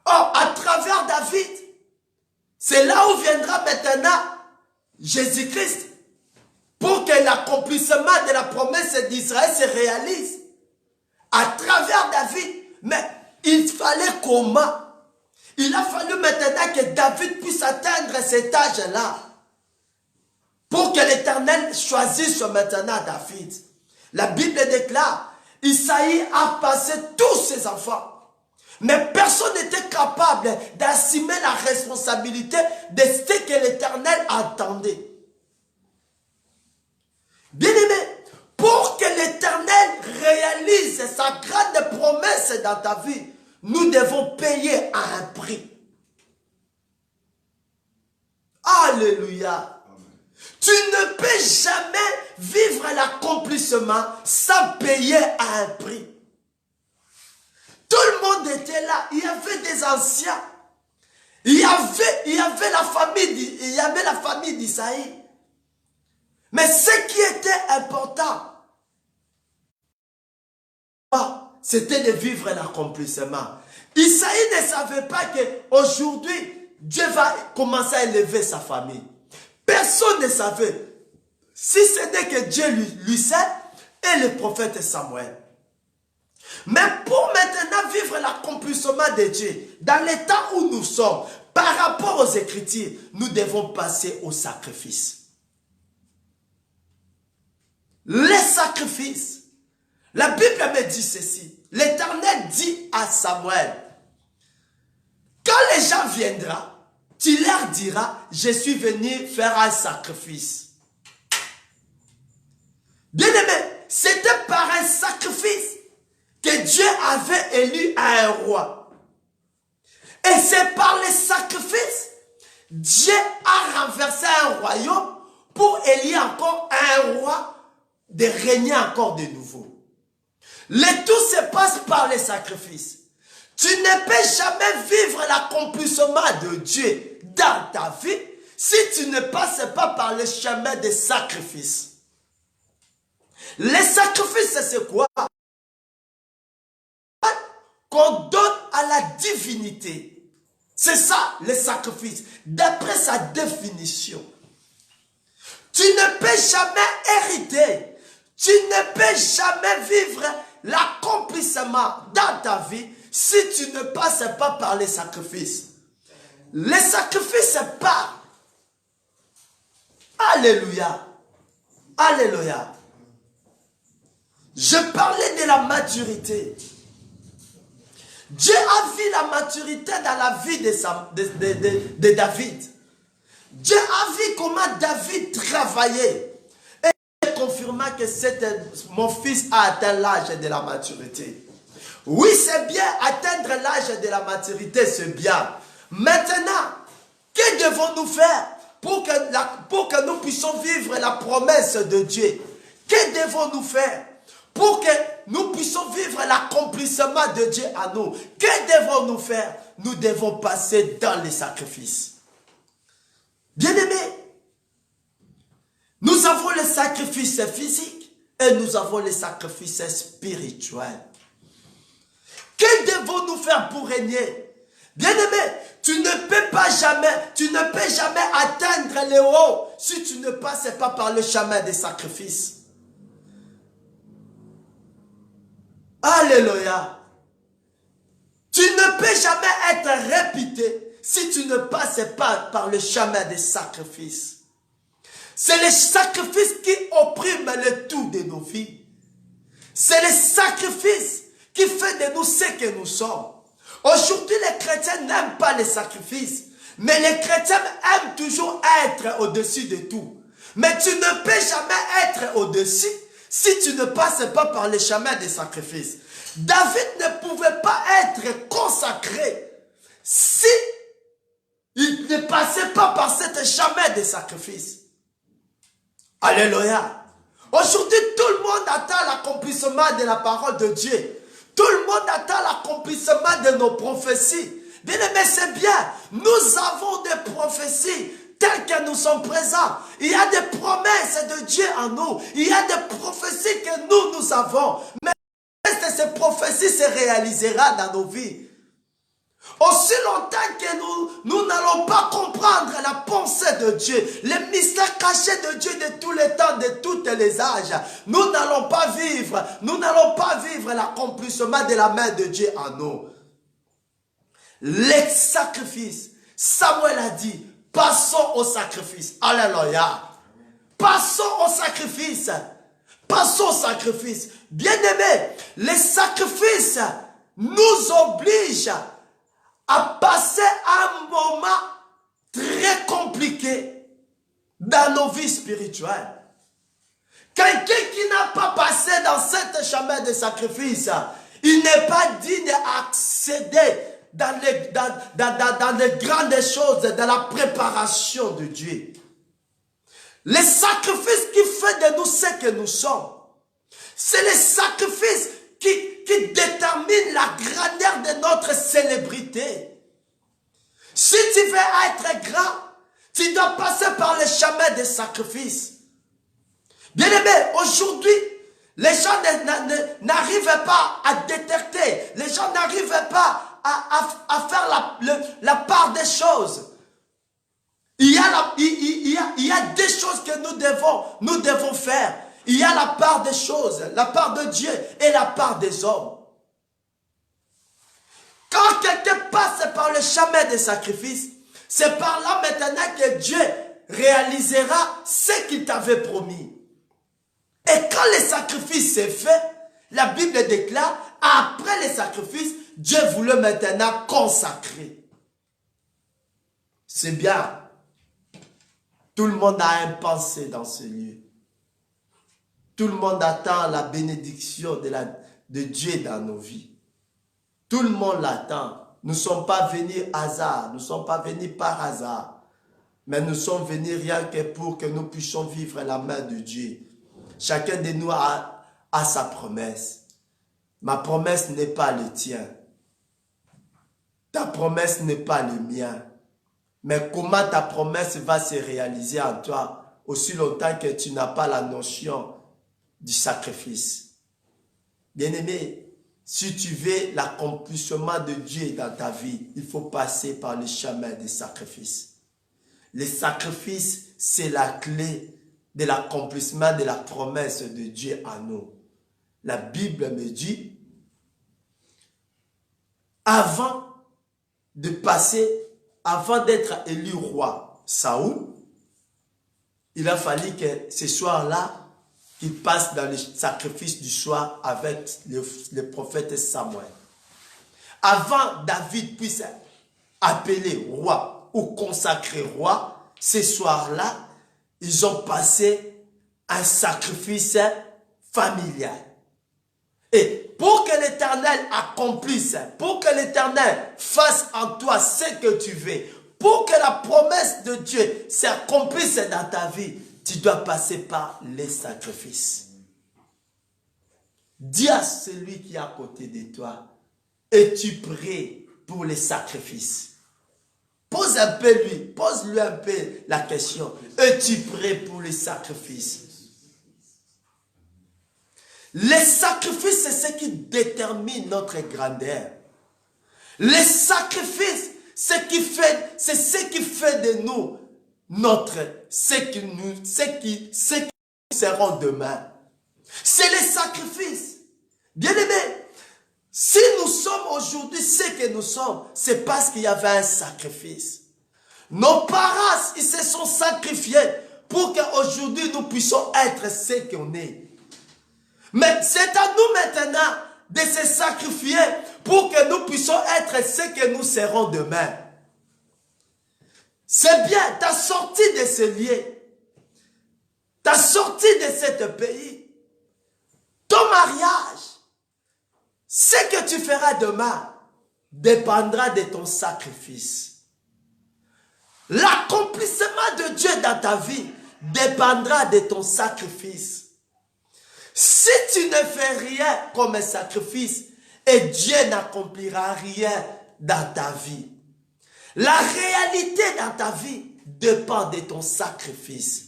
Or, à travers David, c'est là où viendra maintenant Jésus-Christ. Pour que l'accomplissement de la promesse d'Israël se réalise. À travers David. Mais il fallait comment? Il a fallu maintenant que David puisse atteindre cet âge-là. Pour que l'Éternel choisisse maintenant David. La Bible déclare, Isaïe a passé tous ses enfants. Mais personne n'était capable d'assumer la responsabilité de ce que l'Éternel attendait. Bien-aimé, pour que l'Éternel réalise sa grande promesse dans ta vie, nous devons payer à un prix. Alléluia. Amen. Tu ne peux jamais vivre l'accomplissement sans payer à un prix. Tout le monde était là. Il y avait des anciens. Il y avait la famille d'Isaïe. Mais ce qui était important, c'était de vivre l'accomplissement. Isaïe ne savait pas qu'aujourd'hui, Dieu va commencer à élever sa famille. Personne ne savait. Si ce n'est que Dieu lui sait, et le prophète Samuel. Mais pour maintenant vivre l'accomplissement de Dieu, dans l'état où nous sommes, par rapport aux Écritures, nous devons passer au sacrifice. Les sacrifices. La Bible me dit ceci. L'Éternel dit à Samuel, quand les gens viendront, tu leur diras, je suis venu faire un sacrifice. Bien-aimé, c'était par un sacrifice que Dieu avait élu un roi. Et c'est par les sacrifices, Dieu a renversé un royaume pour élire encore un roi de régner encore de nouveau. Le tout se passe par les sacrifices. Tu ne peux jamais vivre l'accomplissement de Dieu dans ta vie si tu ne passes pas par le chemin des sacrifices. Les sacrifices, c'est quoi? Qu'on donne à la divinité. C'est ça, les sacrifices, d'après sa définition. Tu ne peux jamais hériter. Tu ne peux jamais vivre l'accomplissement dans ta vie si tu ne passes pas par les sacrifices. Les sacrifices, c'est pas. Alléluia. Alléluia. Je parlais de la maturité. Dieu a vu la maturité dans la vie de David. Dieu a vu comment David travaillait. Confirma que mon fils a atteint l'âge de la maturité. Oui, c'est bien, atteindre l'âge de la maturité, c'est bien. Maintenant, que devons-nous faire pour que nous puissions vivre la promesse de Dieu? Que devons-nous faire pour que nous puissions vivre l'accomplissement de Dieu à nous? Que devons-nous faire? Nous devons passer dans les sacrifices. Bien-aimés, nous avons les sacrifices physiques et nous avons les sacrifices spirituels. Que devons-nous faire pour régner? Bien-aimé, tu ne peux jamais atteindre le haut si tu ne passes pas par le chemin des sacrifices. Alléluia. Tu ne peux jamais être répété si tu ne passes pas par le chemin des sacrifices. C'est les sacrifices qui oppriment le tout de nos vies. C'est les sacrifices qui font de nous ce que nous sommes. Aujourd'hui, les chrétiens n'aiment pas les sacrifices. Mais les chrétiens aiment toujours être au-dessus de tout. Mais tu ne peux jamais être au-dessus si tu ne passes pas par le chemin des sacrifices. David ne pouvait pas être consacré si il ne passait pas par ce chemin des sacrifices. Alléluia. Aujourd'hui, tout le monde attend l'accomplissement de la parole de Dieu. Tout le monde attend l'accomplissement de nos prophéties. Bien aimé, c'est bien. Nous avons des prophéties telles que nous sommes présents. Il y a des promesses de Dieu en nous. Il y a des prophéties que nous avons. Mais est-ce que ces prophéties se réalisera dans nos vies? Aussi longtemps que nous n'allons pas comprendre la pensée de Dieu, les mystères cachés de Dieu de tous les temps, de tous les âges, nous n'allons pas vivre l'accomplissement de la main de Dieu en nous. Les sacrifices, Samuel a dit, passons au sacrifice. Alléluia. Passons au sacrifice. Passons au sacrifice. Bien-aimés, les sacrifices nous obligent à passer un moment très compliqué dans nos vies spirituelles. Quelqu'un qui n'a pas passé dans cette chemin de sacrifice, il n'est pas digne d'accéder dans les grandes choses, dans la préparation de Dieu. Les sacrifices qui font de nous ce que nous sommes, c'est les sacrifices qui déterminent la grandeur de notre célébrité. Si tu veux être grand, tu dois passer par le chemin des sacrifices. Bien aimé, aujourd'hui, les gens n'arrivent pas à détecter, les gens n'arrivent pas à faire la part des choses. Il y a des choses que nous devons faire. Il y a la part des choses, la part de Dieu et la part des hommes. Quand quelqu'un passe par le chemin des sacrifices, c'est par là maintenant que Dieu réalisera ce qu'il t'avait promis. Et quand le sacrifice s'est fait, la Bible déclare, après les sacrifices, Dieu voulait maintenant consacrer. C'est bien. Tout le monde a un pensée dans ce lieu. Tout le monde attend la bénédiction de Dieu dans nos vies. Tout le monde l'attend. Nous ne sommes pas venus hasard. Nous ne sommes pas venus par hasard. Mais nous sommes venus rien que pour que nous puissions vivre la main de Dieu. Chacun de nous a sa promesse. Ma promesse n'est pas le tien. Ta promesse n'est pas le mien. Mais comment ta promesse va se réaliser en toi aussi longtemps que tu n'as pas la notion du sacrifice. Bien-aimé, si tu veux l'accomplissement de Dieu dans ta vie, il faut passer par le chemin des sacrifices. Les sacrifices, c'est la clé de l'accomplissement de la promesse de Dieu à nous. La Bible me dit, avant d'être élu roi, Saoul, il a fallu que ce soir-là, il passe dans le sacrifice du soir avec le prophète Samuel. Avant David puisse appeler roi ou consacrer roi, ce soir-là, ils ont passé un sacrifice familial. Et pour que l'Éternel accomplisse, pour que l'Éternel fasse en toi ce que tu veux, pour que la promesse de Dieu s'accomplisse dans ta vie, tu dois passer par les sacrifices. Dis à celui qui est à côté de toi, es-tu prêt pour les sacrifices? Pose-lui un peu la question, es-tu prêt pour les sacrifices? Les sacrifices, c'est ce qui détermine notre grandeur. Les sacrifices, c'est ce qui fait de nous ce que nous serons demain. C'est les sacrifices. Bien-aimés, Si nous sommes aujourd'hui ce que nous sommes, c'est parce qu'il y avait un sacrifice. Nos parents, ils se sont sacrifiés pour qu'aujourd'hui nous puissions être ce qu'on est. Mais c'est à nous maintenant de se sacrifier pour que nous puissions être ce que nous serons demain. C'est bien, tu as sorti de ce lieu. Tu as sorti de ce pays. Ton mariage, ce que tu feras demain dépendra de ton sacrifice. L'accomplissement de Dieu dans ta vie dépendra de ton sacrifice. Si tu ne fais rien comme un sacrifice, et Dieu n'accomplira rien dans ta vie. La réalité dans ta vie dépend de ton sacrifice.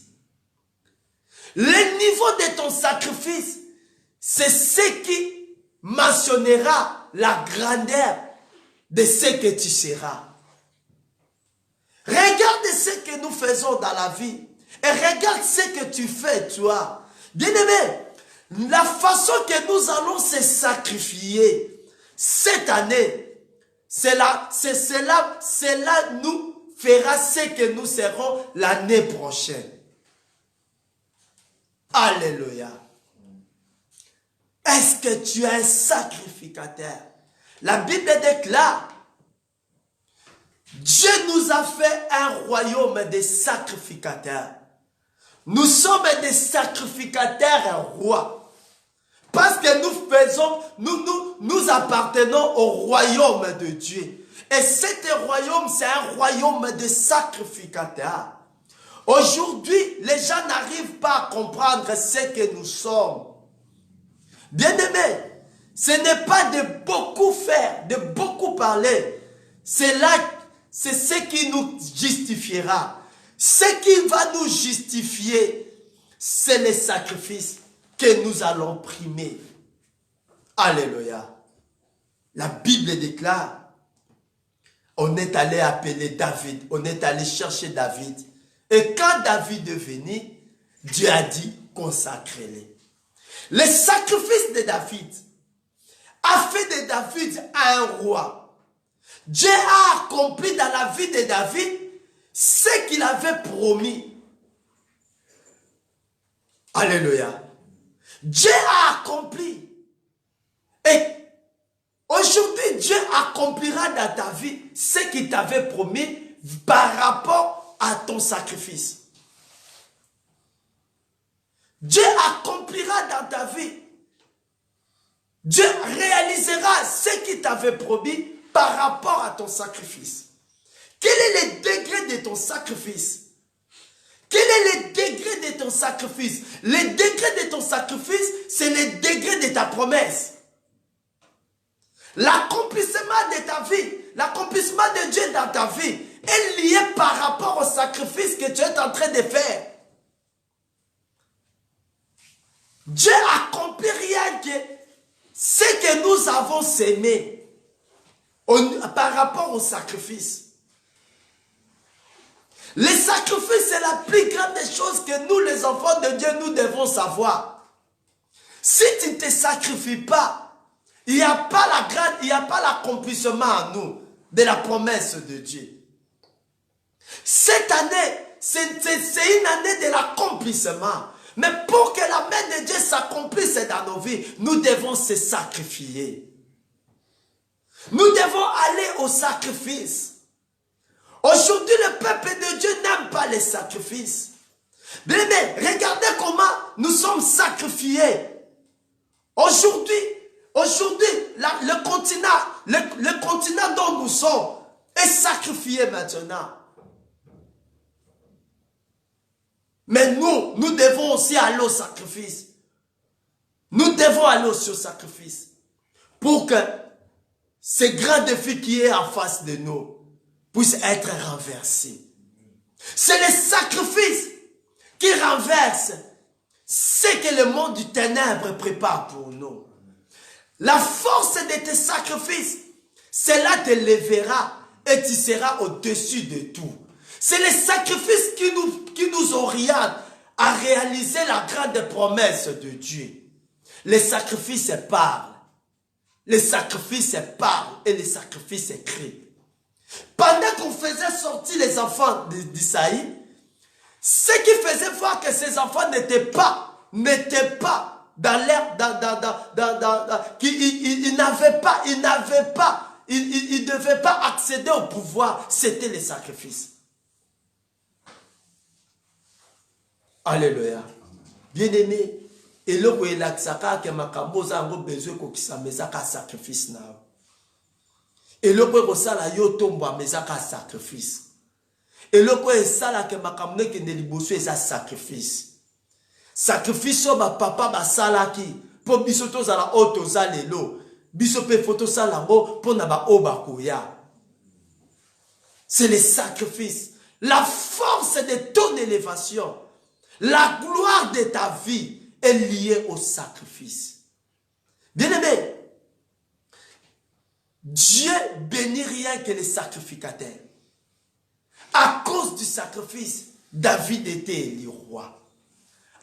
Le niveau de ton sacrifice, c'est ce qui mentionnera la grandeur de ce que tu seras. Regarde ce que nous faisons dans la vie et regarde ce que tu fais, toi. Bien-aimé, la façon que nous allons se sacrifier cette année, cela nous fera ce que nous serons l'année prochaine. Alléluia. Est-ce que tu es un sacrificateur? La Bible déclare, Dieu nous a fait un royaume de sacrificateurs. Nous sommes des sacrificateurs rois. Parce que nous appartenons au royaume de Dieu. Et cet royaume, c'est un royaume de sacrificateurs. Aujourd'hui, les gens n'arrivent pas à comprendre ce que nous sommes. Bien-aimés, ce n'est pas de beaucoup faire, de beaucoup parler. C'est ce qui nous justifiera. Ce qui va nous justifier, c'est les sacrifices que nous allons primer. Alléluia. La Bible déclare, on est allé appeler David, on est allé chercher David. Et quand David est venu, Dieu a dit, consacrez-les. Le sacrifice de David a fait de David un roi. Dieu a accompli dans la vie de David ce qu'il avait promis. Alléluia. Dieu a accompli. Et aujourd'hui, Dieu accomplira dans ta vie ce qu'il t'avait promis par rapport à ton sacrifice. Dieu accomplira dans ta vie. Dieu réalisera ce qu'il t'avait promis par rapport à ton sacrifice. Quel est le degré de ton sacrifice? Quel est le degré de ton sacrifice? Le degré de ton sacrifice, c'est le degré de ta promesse. L'accomplissement de ta vie, l'accomplissement de Dieu dans ta vie est lié par rapport au sacrifice que tu es en train de faire. Dieu accomplit rien que ce que nous avons sémé par rapport au sacrifice. Le sacrifice, c'est la plus grande des choses que nous, les enfants de Dieu, nous devons savoir. Si tu ne te sacrifies pas, il n'y a pas l'accomplissement en nous de la promesse de Dieu. Cette année, c'est une année de l'accomplissement. Mais pour que la main de Dieu s'accomplisse dans nos vies, nous devons se sacrifier. Nous devons aller au sacrifice. Aujourd'hui, le peuple de Dieu n'aime pas les sacrifices. Mais regardez comment nous sommes sacrifiés. Aujourd'hui, le continent dont nous sommes est sacrifié maintenant. Mais nous devons aussi aller au sacrifice. Nous devons aller aussi au sacrifice pour que ce grand défi qui est en face de nous puisse être renversé. C'est le sacrifice qui renverse ce que le monde du ténèbre prépare pour nous. La force de tes sacrifices, cela te lèvera et tu seras au-dessus de tout. C'est les sacrifices qui nous orientent à réaliser la grande promesse de Dieu. Les sacrifices parlent. les sacrifices parlent et les sacrifices crient. Pendant qu'on faisait sortir les enfants d'Isaïe, ce qui faisait voir que ces enfants n'étaient pas dans l'air, ils ne devaient pas accéder au pouvoir, c'était les sacrifices. Alléluia. Bien-aimé, et le roi Laksaka que makambo zango besoin ko kisameza ka sacrifice na. Et le roi Rosala yo tombo ameza ka sacrifice. Et le roi Sala que makamne que ne liboso eza sacrifice. Sacrifice ba papa ba sala ki po bisoto za la auto za lelo. Bisope photo sala ngo po na ba oba koya. C'est les sacrifices. La force de ton élévation, la gloire de ta vie est liée au sacrifice. Bien-aimé, Dieu bénit rien que les sacrificateurs. À cause du sacrifice, David était élu roi.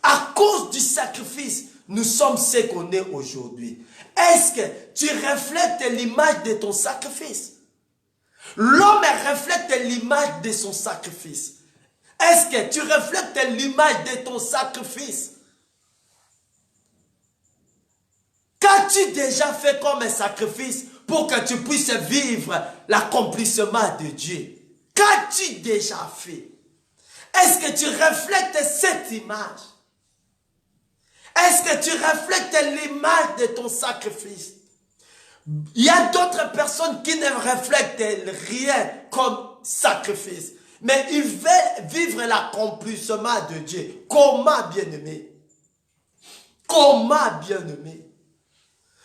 À cause du sacrifice, nous sommes ce qu'on est aujourd'hui. Est-ce que tu reflètes l'image de ton sacrifice? L'homme reflète l'image de son sacrifice. Est-ce que tu reflètes l'image de ton sacrifice? Qu'as-tu déjà fait comme un sacrifice pour que tu puisses vivre l'accomplissement de Dieu? Qu'as-tu déjà fait? Est-ce que tu reflètes cette image? Est-ce que tu reflètes l'image de ton sacrifice? Il y a d'autres personnes qui ne reflètent rien comme sacrifice. Mais ils veulent vivre l'accomplissement de Dieu. Comment, bien-aimé? Comment, bien-aimé?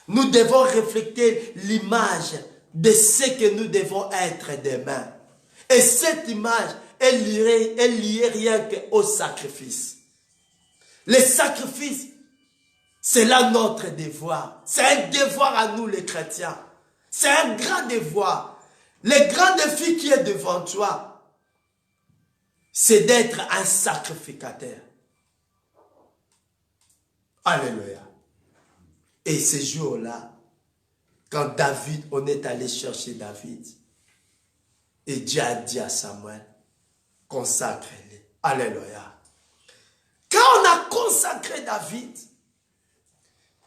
Nous devons refléter l'image de ce que nous devons être demain. Et cette image est liée rien qu'au sacrifice. Les sacrifices, c'est là notre devoir. C'est un devoir à nous les chrétiens. C'est un grand devoir. Le grand défi qui est devant toi, c'est d'être un sacrificateur. Alléluia. Et ce jour-là, quand David, on est allé chercher David, et Dieu a dit à Samuel, consacre-les. Alléluia. Quand on a consacré David,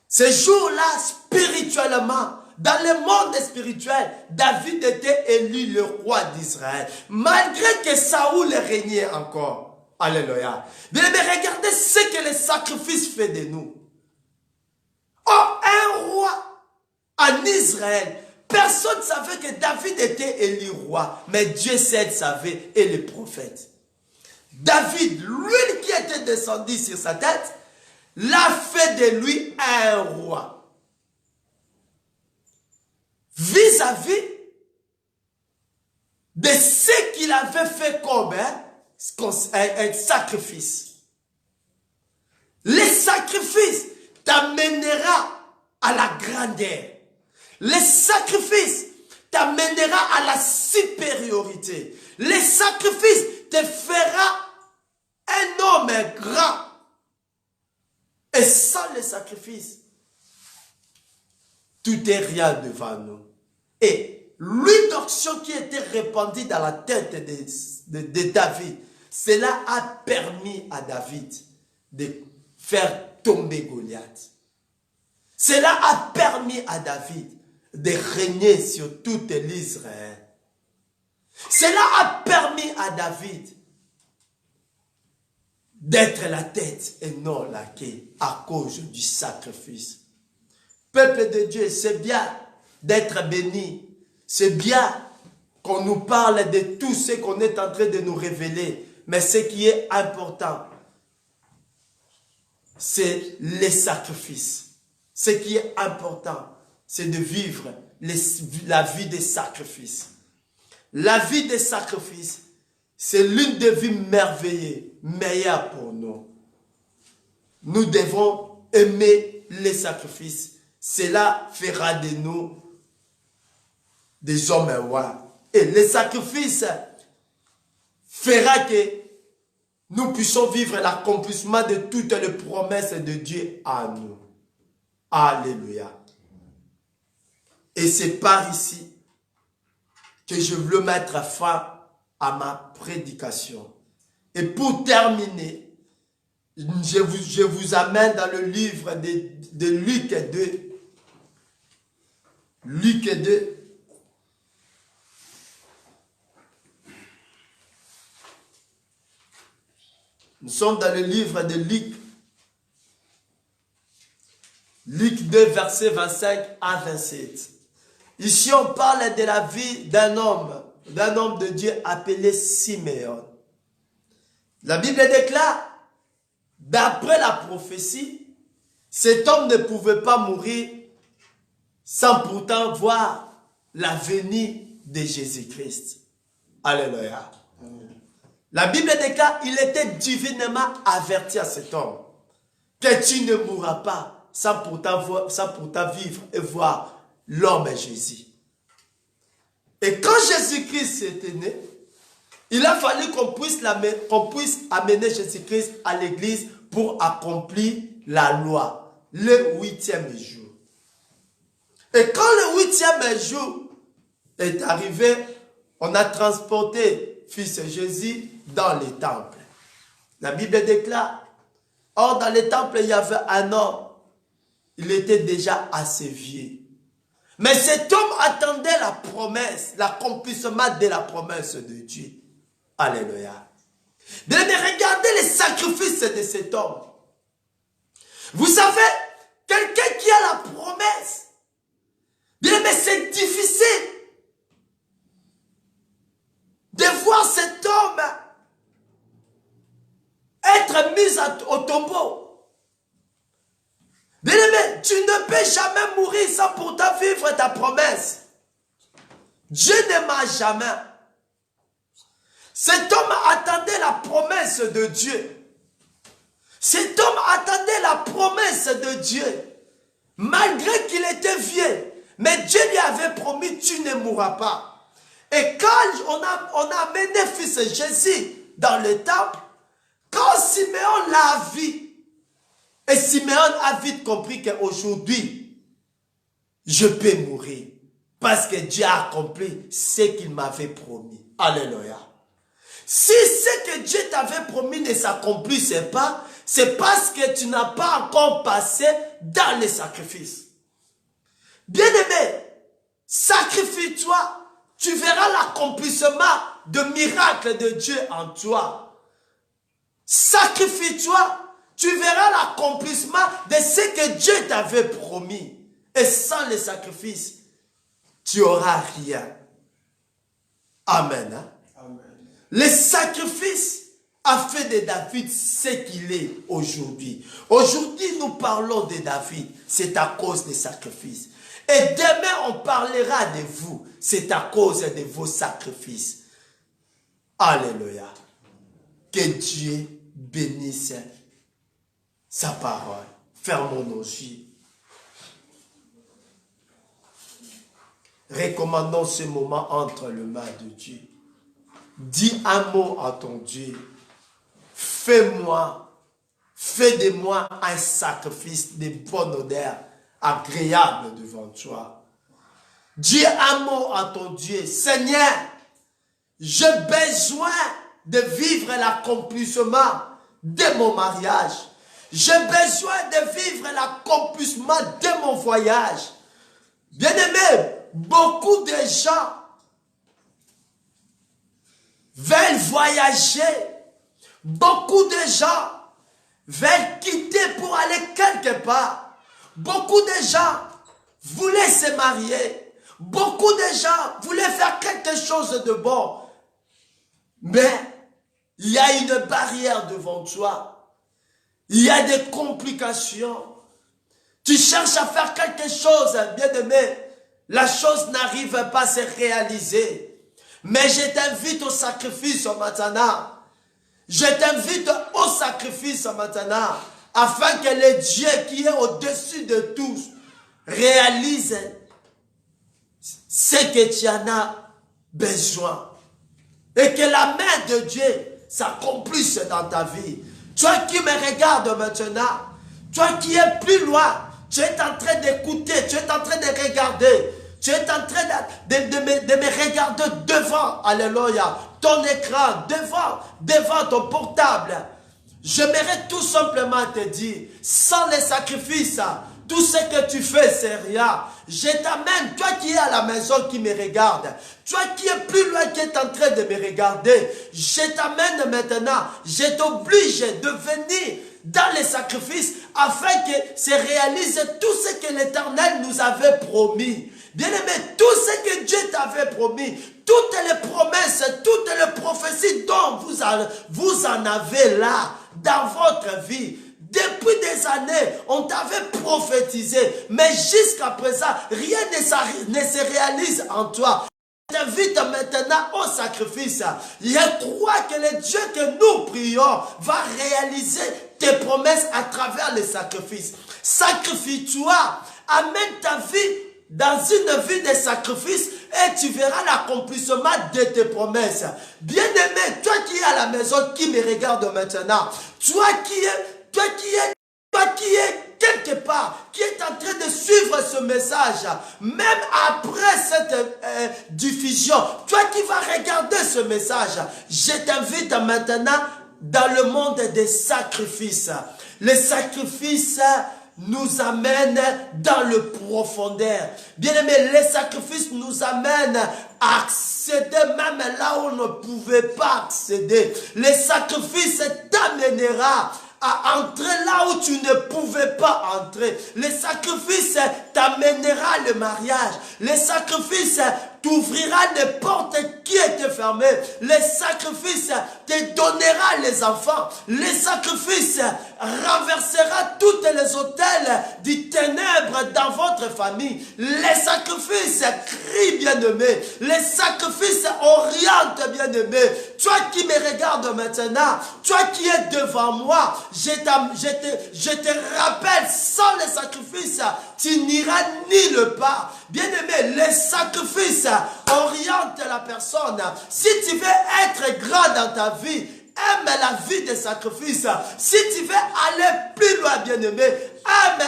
ce jour-là, spirituellement, dans le monde spirituel, David était élu le roi d'Israël. Malgré que Saoul régnait encore. Alléluia. Mais regardez ce que le sacrifice fait de nous. Oh, un roi en Israël. Personne ne savait que David était élu roi. Mais Dieu seul savait et les prophètes. David, l'huile qui était descendue sur sa tête, l'a fait de lui un roi. Vis-à-vis de ce qu'il avait fait comme un sacrifice. Le sacrifice t'amènera à la grandeur. Le sacrifice t'amènera à la supériorité. Le sacrifice te fera un homme grand. Et sans le sacrifice, tout est rien devant nous. Et l'huile d'onction qui était répandue dans la tête de David, cela a permis à David de faire tomber Goliath. Cela a permis à David de régner sur toute l'Israël. Cela a permis à David d'être la tête et non la queue à cause du sacrifice. Peuple de Dieu, c'est bien d'être béni. C'est bien qu'on nous parle de tout ce qu'on est en train de nous révéler. Mais ce qui est important, c'est les sacrifices. Ce qui est important, c'est de vivre la vie des sacrifices. La vie des sacrifices, c'est l'une des vies meilleures pour nous. Nous devons aimer les sacrifices. Cela fera de nous des hommes rois. Et le sacrifice fera que nous puissions vivre l'accomplissement de toutes les promesses de Dieu à nous. Alléluia. Et c'est par ici que je veux mettre fin à ma prédication. Et pour terminer, je vous amène dans le livre de Luc 2. Luc 2. Nous sommes dans le livre de Luc. Luc 2, verset 25 à 27. Ici, on parle de la vie d'un homme de Dieu appelé Siméon. La Bible déclare, d'après la prophétie, cet homme ne pouvait pas mourir sans pourtant voir la venue de Jésus-Christ. Alléluia. La Bible déclare, il était divinement averti à cet homme que tu ne mourras pas sans pourtant vivre et voir l'homme Jésus. Et quand Jésus-Christ était né, il a fallu qu'on puisse amener Jésus-Christ à l'église pour accomplir la loi, le 8e jour. Et quand le 8e jour est arrivé, on a transporté fils Jésus dans les temples. La Bible déclare, or dans les temples, il y avait un homme, il était déjà assez vieux. Mais cet homme attendait la promesse, l'accomplissement de la promesse de Dieu. Alléluia. Mais regardez les sacrifices de cet homme. Vous savez, quelqu'un qui a la promesse, mais c'est difficile de voir cet homme être mis au tombeau. Bien-aimé, tu ne peux jamais mourir sans pourtant vivre ta promesse. Dieu ne ment jamais. Cet homme attendait la promesse de Dieu. Cet homme attendait la promesse de Dieu. Malgré qu'il était vieux. Mais Dieu lui avait promis, tu ne mourras pas. Et quand on a amené fils Jésus dans le temple, quand Siméon l'a vu, et Siméon a vite compris qu'aujourd'hui, je peux mourir. Parce que Dieu a accompli ce qu'il m'avait promis. Alléluia. Si ce que Dieu t'avait promis ne s'accomplisse pas, c'est parce que tu n'as pas encore passé dans les sacrifices. Bien-aimé, sacrifie-toi, tu verras l'accomplissement de miracles de Dieu en toi. Sacrifie-toi, tu verras l'accomplissement de ce que Dieu t'avait promis. Et sans les sacrifices, tu n'auras rien. Amen. Hein? Amen. Les sacrifices a fait de David ce qu'il est aujourd'hui. Aujourd'hui, nous parlons de David. C'est à cause des sacrifices. Et demain, on parlera de vous. C'est à cause de vos sacrifices. Alléluia. Que Dieu bénisse sa parole. Fermons nos yeux. Recommandons ce moment entre les mains de Dieu. Dis un mot à ton Dieu. Fais de moi un sacrifice de bonne odeur, agréable devant toi. Dis un mot à ton Dieu. Seigneur, j'ai besoin de vivre l'accomplissement de mon mariage. J'ai besoin de vivre l'accomplissement de mon voyage. Bien-aimé, beaucoup de gens veulent voyager. Beaucoup de gens veulent quitter pour aller quelque part. Beaucoup de gens voulaient se marier. Beaucoup de gens voulaient faire quelque chose de bon. Mais il y a une barrière devant toi. Il y a des complications. Tu cherches à faire quelque chose, bien-aimé. La chose n'arrive pas à se réaliser. Mais je t'invite au sacrifice maintenant. Je t'invite au sacrifice maintenant. Afin que le Dieu qui est au-dessus de tous réalise ce que tu en as besoin. Et que la main de Dieu s'accomplisse dans ta vie. Toi qui me regardes maintenant, toi qui es plus loin, tu es en train d'écouter, tu es en train de regarder. Tu es en train de me regarder devant, alléluia, ton écran, devant ton portable. J'aimerais tout simplement te dire, sans les sacrifices, tout ce que tu fais, c'est rien. Je t'amène, toi qui es à la maison, qui me regarde, toi qui es plus loin, qui est en train de me regarder, je t'amène maintenant, je t'oblige de venir dans les sacrifices afin que se réalise tout ce que l'Éternel nous avait promis. Bien-aimé, tout ce que Dieu t'avait promis, toutes les promesses, toutes les prophéties dont vous en avez là, dans votre vie, depuis des années, on t'avait prophétisé, mais jusqu'à présent, rien ne se réalise en toi. Je t'invite maintenant au sacrifice. Je crois que le Dieu que nous prions va réaliser tes promesses à travers les sacrifices. Sacrifie-toi, amène ta vie dans une vie de sacrifice et tu verras l'accomplissement de tes promesses. Bien-aimé, toi qui es à la maison, qui me regarde maintenant, toi qui es quelque part, qui est en train de suivre ce message, même après cette diffusion, toi qui vas regarder ce message, je t'invite maintenant dans le monde des sacrifices. Les sacrifices nous amènent dans le profondeur. Bien-aimé, les sacrifices nous amènent à accéder même là où on ne pouvait pas accéder. Les sacrifices t'amènera à entrer là où tu ne pouvais pas entrer. Les sacrifices t'amènera le mariage. Les sacrifices t'ouvrira des portes qui étaient fermées. Les sacrifices te donnera les enfants. Les sacrifices renversera toutes les autels du ténèbre dans votre famille. Les sacrifices crient bien-aimé. Les sacrifices orientent bien-aimé. Toi qui me regardes maintenant, toi qui es devant moi, je te rappelle, sans les sacrifices, tu n'iras ni le pas. Bien-aimé, les sacrifices orientent la personne. Si tu veux être grand dans ta vie, aime la vie des sacrifices. Si tu veux aller plus loin, bien-aimé, aime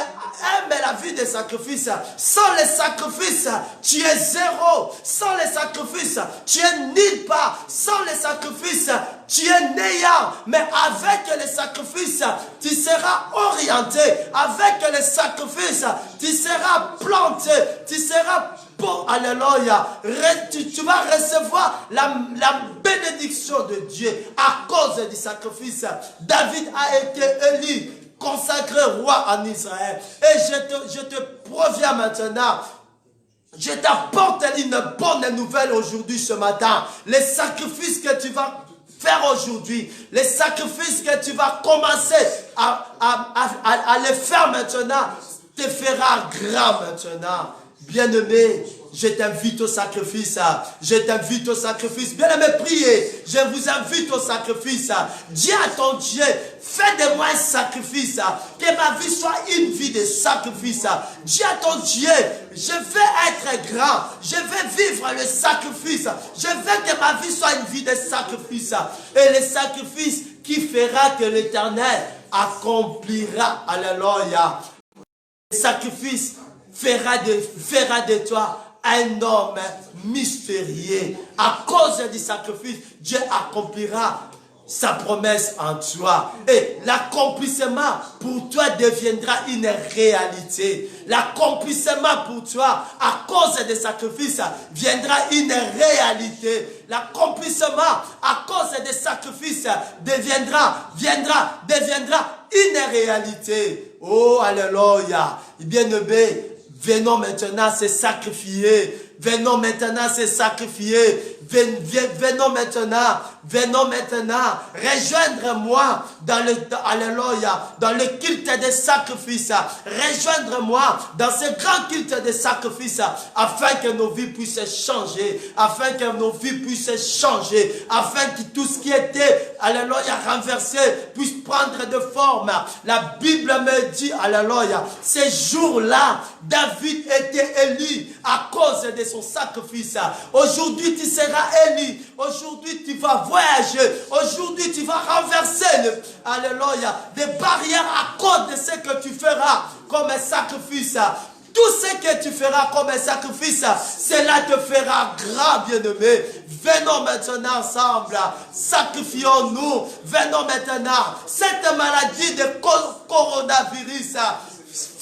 la vie des sacrifices. Sans les sacrifices, tu es zéro. Sans les sacrifices, tu es nulle part. Sans les sacrifices, tu es néant. Mais avec les sacrifices, tu seras orienté. Avec les sacrifices, tu seras planté. Tu seras bon. Alléluia. Tu vas recevoir la bénédiction de Dieu à cause du sacrifice. David a été élu, consacré roi en Israël. Et je te proviens maintenant. Je t'apporte une bonne nouvelle aujourd'hui, ce matin. Les sacrifices que tu vas faire aujourd'hui, les sacrifices que tu vas commencer à les faire maintenant, te fera grand maintenant. Bien-aimé, je t'invite au sacrifice. Je t'invite au sacrifice. Bien-aimé, priez. Je vous invite au sacrifice. Dis à ton Dieu, fais de moi un sacrifice. Que ma vie soit une vie de sacrifice. Dis à ton Dieu, je veux être grand. Je veux vivre le sacrifice. Je veux que ma vie soit une vie de sacrifice. Et le sacrifice qui fera que l'Éternel accomplira. Alléluia. Le sacrifice fera de toi un homme mystérieux. À cause du sacrifice, Dieu accomplira sa promesse en toi. Et l'accomplissement pour toi deviendra une réalité. L'accomplissement pour toi, à cause des sacrifices, viendra une réalité. L'accomplissement à cause des sacrifices deviendra une réalité. Oh, alléluia. Bien-aimé, venons maintenant se sacrifier. Venons maintenant se sacrifier. Venons maintenant. Rejoindre-moi dans le culte des sacrifices. Rejoindre-moi dans ce grand culte des sacrifices afin que nos vies puissent changer. Afin que nos vies puissent changer. Afin que tout ce qui était, alléluia, renversé puisse prendre de forme. La Bible me dit, alléluia, ces jours-là, David était élu à cause de son sacrifice. Aujourd'hui, tu seras élu. Aujourd'hui, tu vas voyager. Aujourd'hui, tu vas renverser alléluia, des barrières à cause de ce que tu feras comme un sacrifice. Tout ce que tu feras comme un sacrifice, cela te fera grand, bien-aimé. Venons maintenant ensemble, sacrifions-nous. Venons maintenant. Cette maladie de coronavirus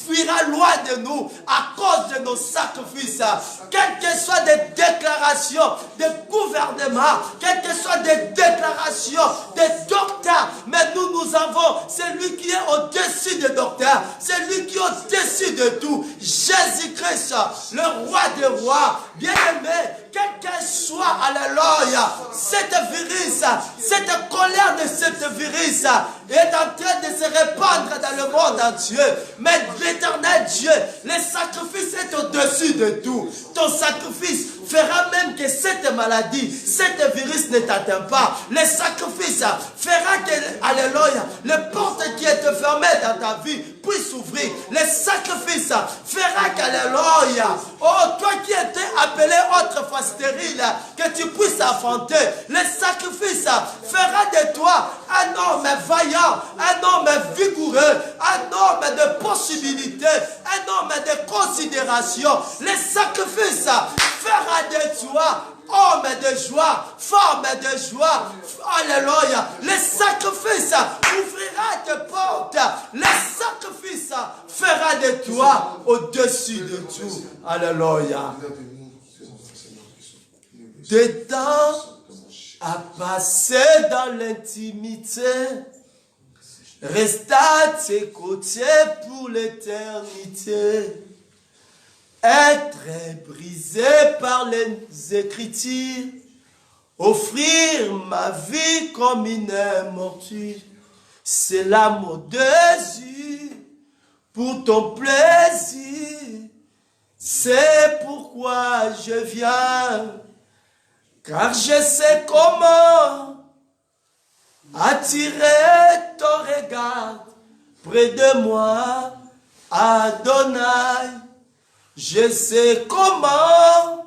fuira loin de nous à cause de nos sacrifices. Quelles que soient des déclarations des gouvernements, quelles que soient des déclarations des docteurs, mais nous avons celui qui est au-dessus des docteurs, celui qui est au-dessus de tout, Jésus-Christ, le roi des rois, bien-aimé, quel qu'elle soit, alléluia, cette virus, cette colère de cette virus est en train de se répandre dans le monde entier. Mais l'éternel Dieu, le sacrifice est au-dessus de tout. Ton sacrifice fera même que cette maladie, cette virus ne t'atteint pas. Le sacrifice fera que, alléluia, les portes qui étaient fermées dans ta vie puissent s'ouvrir. Le sacrifice fera qu'alléluia, oh toi qui étais appelé autrefois stérile, que tu puisses affronter. Le sacrifice fera de toi un homme vaillant, un homme vigoureux, un homme de possibilités, un homme de considération. Le sacrifice fera de toi homme de joie, femme de joie. Alléluia. Le sacrifice ouvrira tes portes. Le sacrifice fera de toi au-dessus de tout. Alléluia. Des temps à passer dans l'intimité, reste à tes côtés pour l'éternité. Être brisé par les Écritures, offrir ma vie comme une morture, c'est là mon désir pour ton plaisir. C'est pourquoi je viens, car je sais comment attirer ton regard près de moi, Adonai. Je sais comment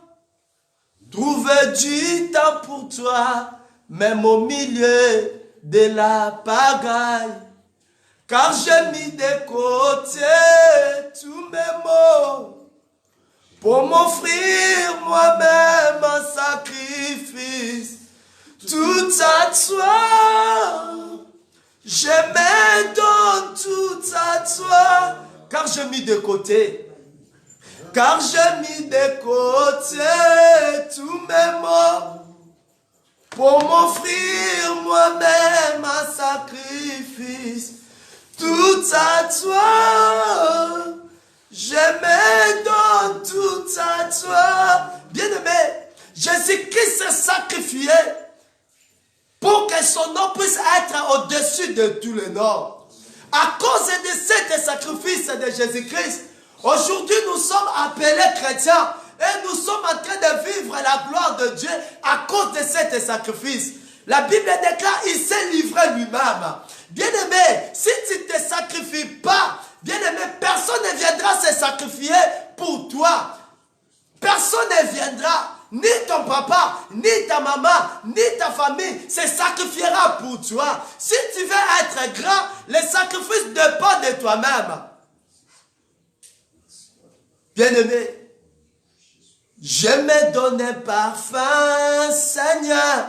trouver du temps pour toi, même au milieu de la pagaille. Car j'ai mis de côté tous mes maux pour m'offrir moi-même un sacrifice. Tout à toi, je me donne tout à toi. Car j'ai mis de côté. Car j'ai mis de côté tous mes maux pour m'offrir moi-même un sacrifice. Tout à toi, je me donne tout à toi. Bien-aimé, Jésus-Christ s'est sacrifié pour que son nom puisse être au-dessus de tous les noms. À cause de cet sacrifice de Jésus-Christ, aujourd'hui, nous sommes appelés chrétiens et nous sommes en train de vivre la gloire de Dieu à cause de cet sacrifice. La Bible déclare, il s'est livré lui-même. Bien-aimé, si tu ne te sacrifies pas, bien-aimé, personne ne viendra se sacrifier pour toi. Personne ne viendra, ni ton papa, ni ta maman, ni ta famille se sacrifiera pour toi. Si tu veux être grand, le sacrifice dépend de toi-même. Bien-aimé, je me donne un parfum, Seigneur.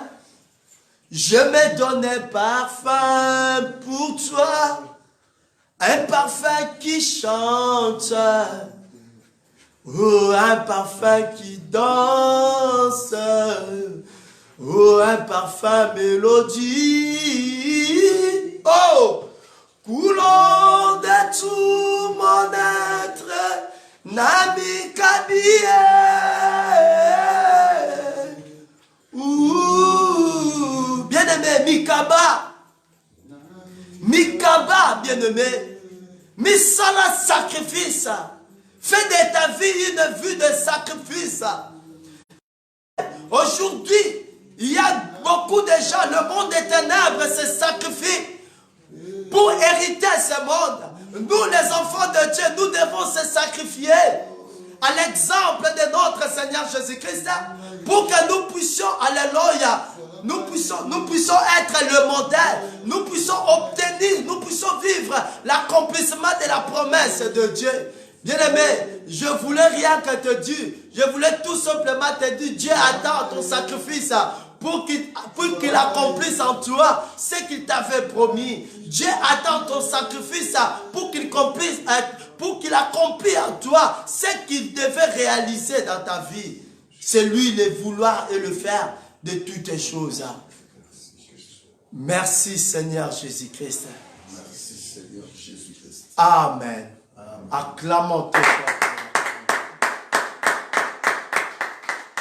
Je me donne un parfum pour toi. Un parfum qui chante. Oh, un parfum qui danse. Oh, un parfum mélodie. Oh, coulant de tout mon être. Nami Kabie. Ouh, bien-aimé, Mikaba. Mikaba, bien-aimé. Misala sacrifice. Fais de ta vie une vie de sacrifice. Aujourd'hui, il y a beaucoup de gens, le monde des ténèbres se sacrifie pour hériter ce monde. Nous, les enfants de Dieu, nous devons se sacrifier à l'exemple de notre Seigneur Jésus-Christ pour que nous puissions, alléluia, nous puissions être le modèle, nous puissions obtenir, nous puissions vivre l'accomplissement de la promesse de Dieu. Bien-aimé, je voulais rien que te dire. Je voulais tout simplement te dire, Dieu attend ton sacrifice pour qu'il accomplisse en toi ce qu'il t'avait promis. Dieu attend ton sacrifice pour qu'il accomplisse en toi ce qu'il devait réaliser dans ta vie. C'est lui le vouloir et le faire de toutes les choses. Merci Seigneur Jésus-Christ. Merci Seigneur Jésus-Christ. Amen. Acclamons tout.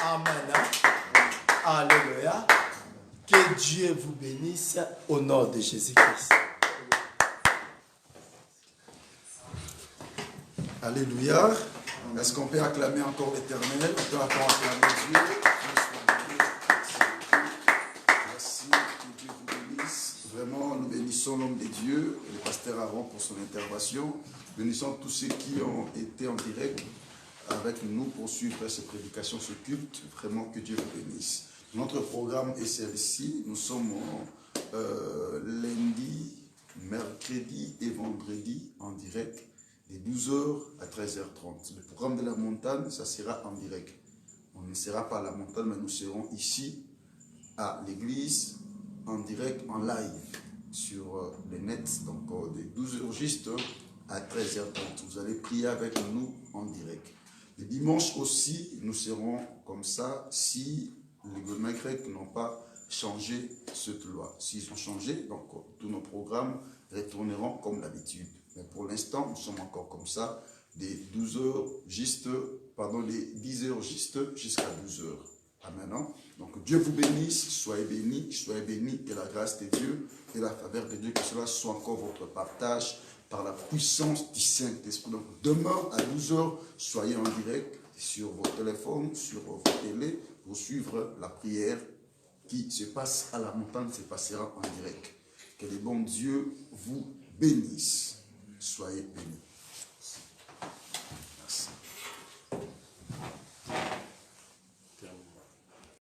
Amen. Alléluia. Que Dieu vous bénisse au nom de Jésus-Christ. Alléluia. Est-ce qu'on peut acclamer encore l'Éternel? On peut encore acclamer Dieu. Merci, que Dieu vous bénisse. Vraiment, nous bénissons l'homme de Dieu, le pasteur Aaron pour son intervention. Bénissons tous ceux qui ont été en direct avec nous pour suivre ces prédications, ce culte. Vraiment, que Dieu vous bénisse. Notre programme est celui-ci. Nous sommes lundi, mercredi et vendredi en direct. De 12h à 13h30. Le programme de la montagne, ça sera en direct. On ne sera pas à la montagne, mais nous serons ici, à l'église, en direct, en live, sur le net. Donc, de 12h juste à 13h30. Vous allez prier avec nous en direct. Le dimanche aussi, nous serons comme ça, si les gouvernements grecs n'ont pas changé cette loi. S'ils ont changé, donc tous nos programmes retourneront comme d'habitude. Mais pour l'instant, nous sommes encore comme ça, des 12h juste, pardon, des 10h juste jusqu'à 12h. Amen. Donc Dieu vous bénisse, soyez bénis, que la grâce de Dieu et la faveur de Dieu, que cela soit encore votre partage par la puissance du Saint-Esprit. Donc demain à 12h, soyez en direct sur vos téléphones, sur vos télés, pour suivre la prière qui se passe à la montagne, se passera en direct. Que le bon Dieu vous bénisse. Soyez bénis.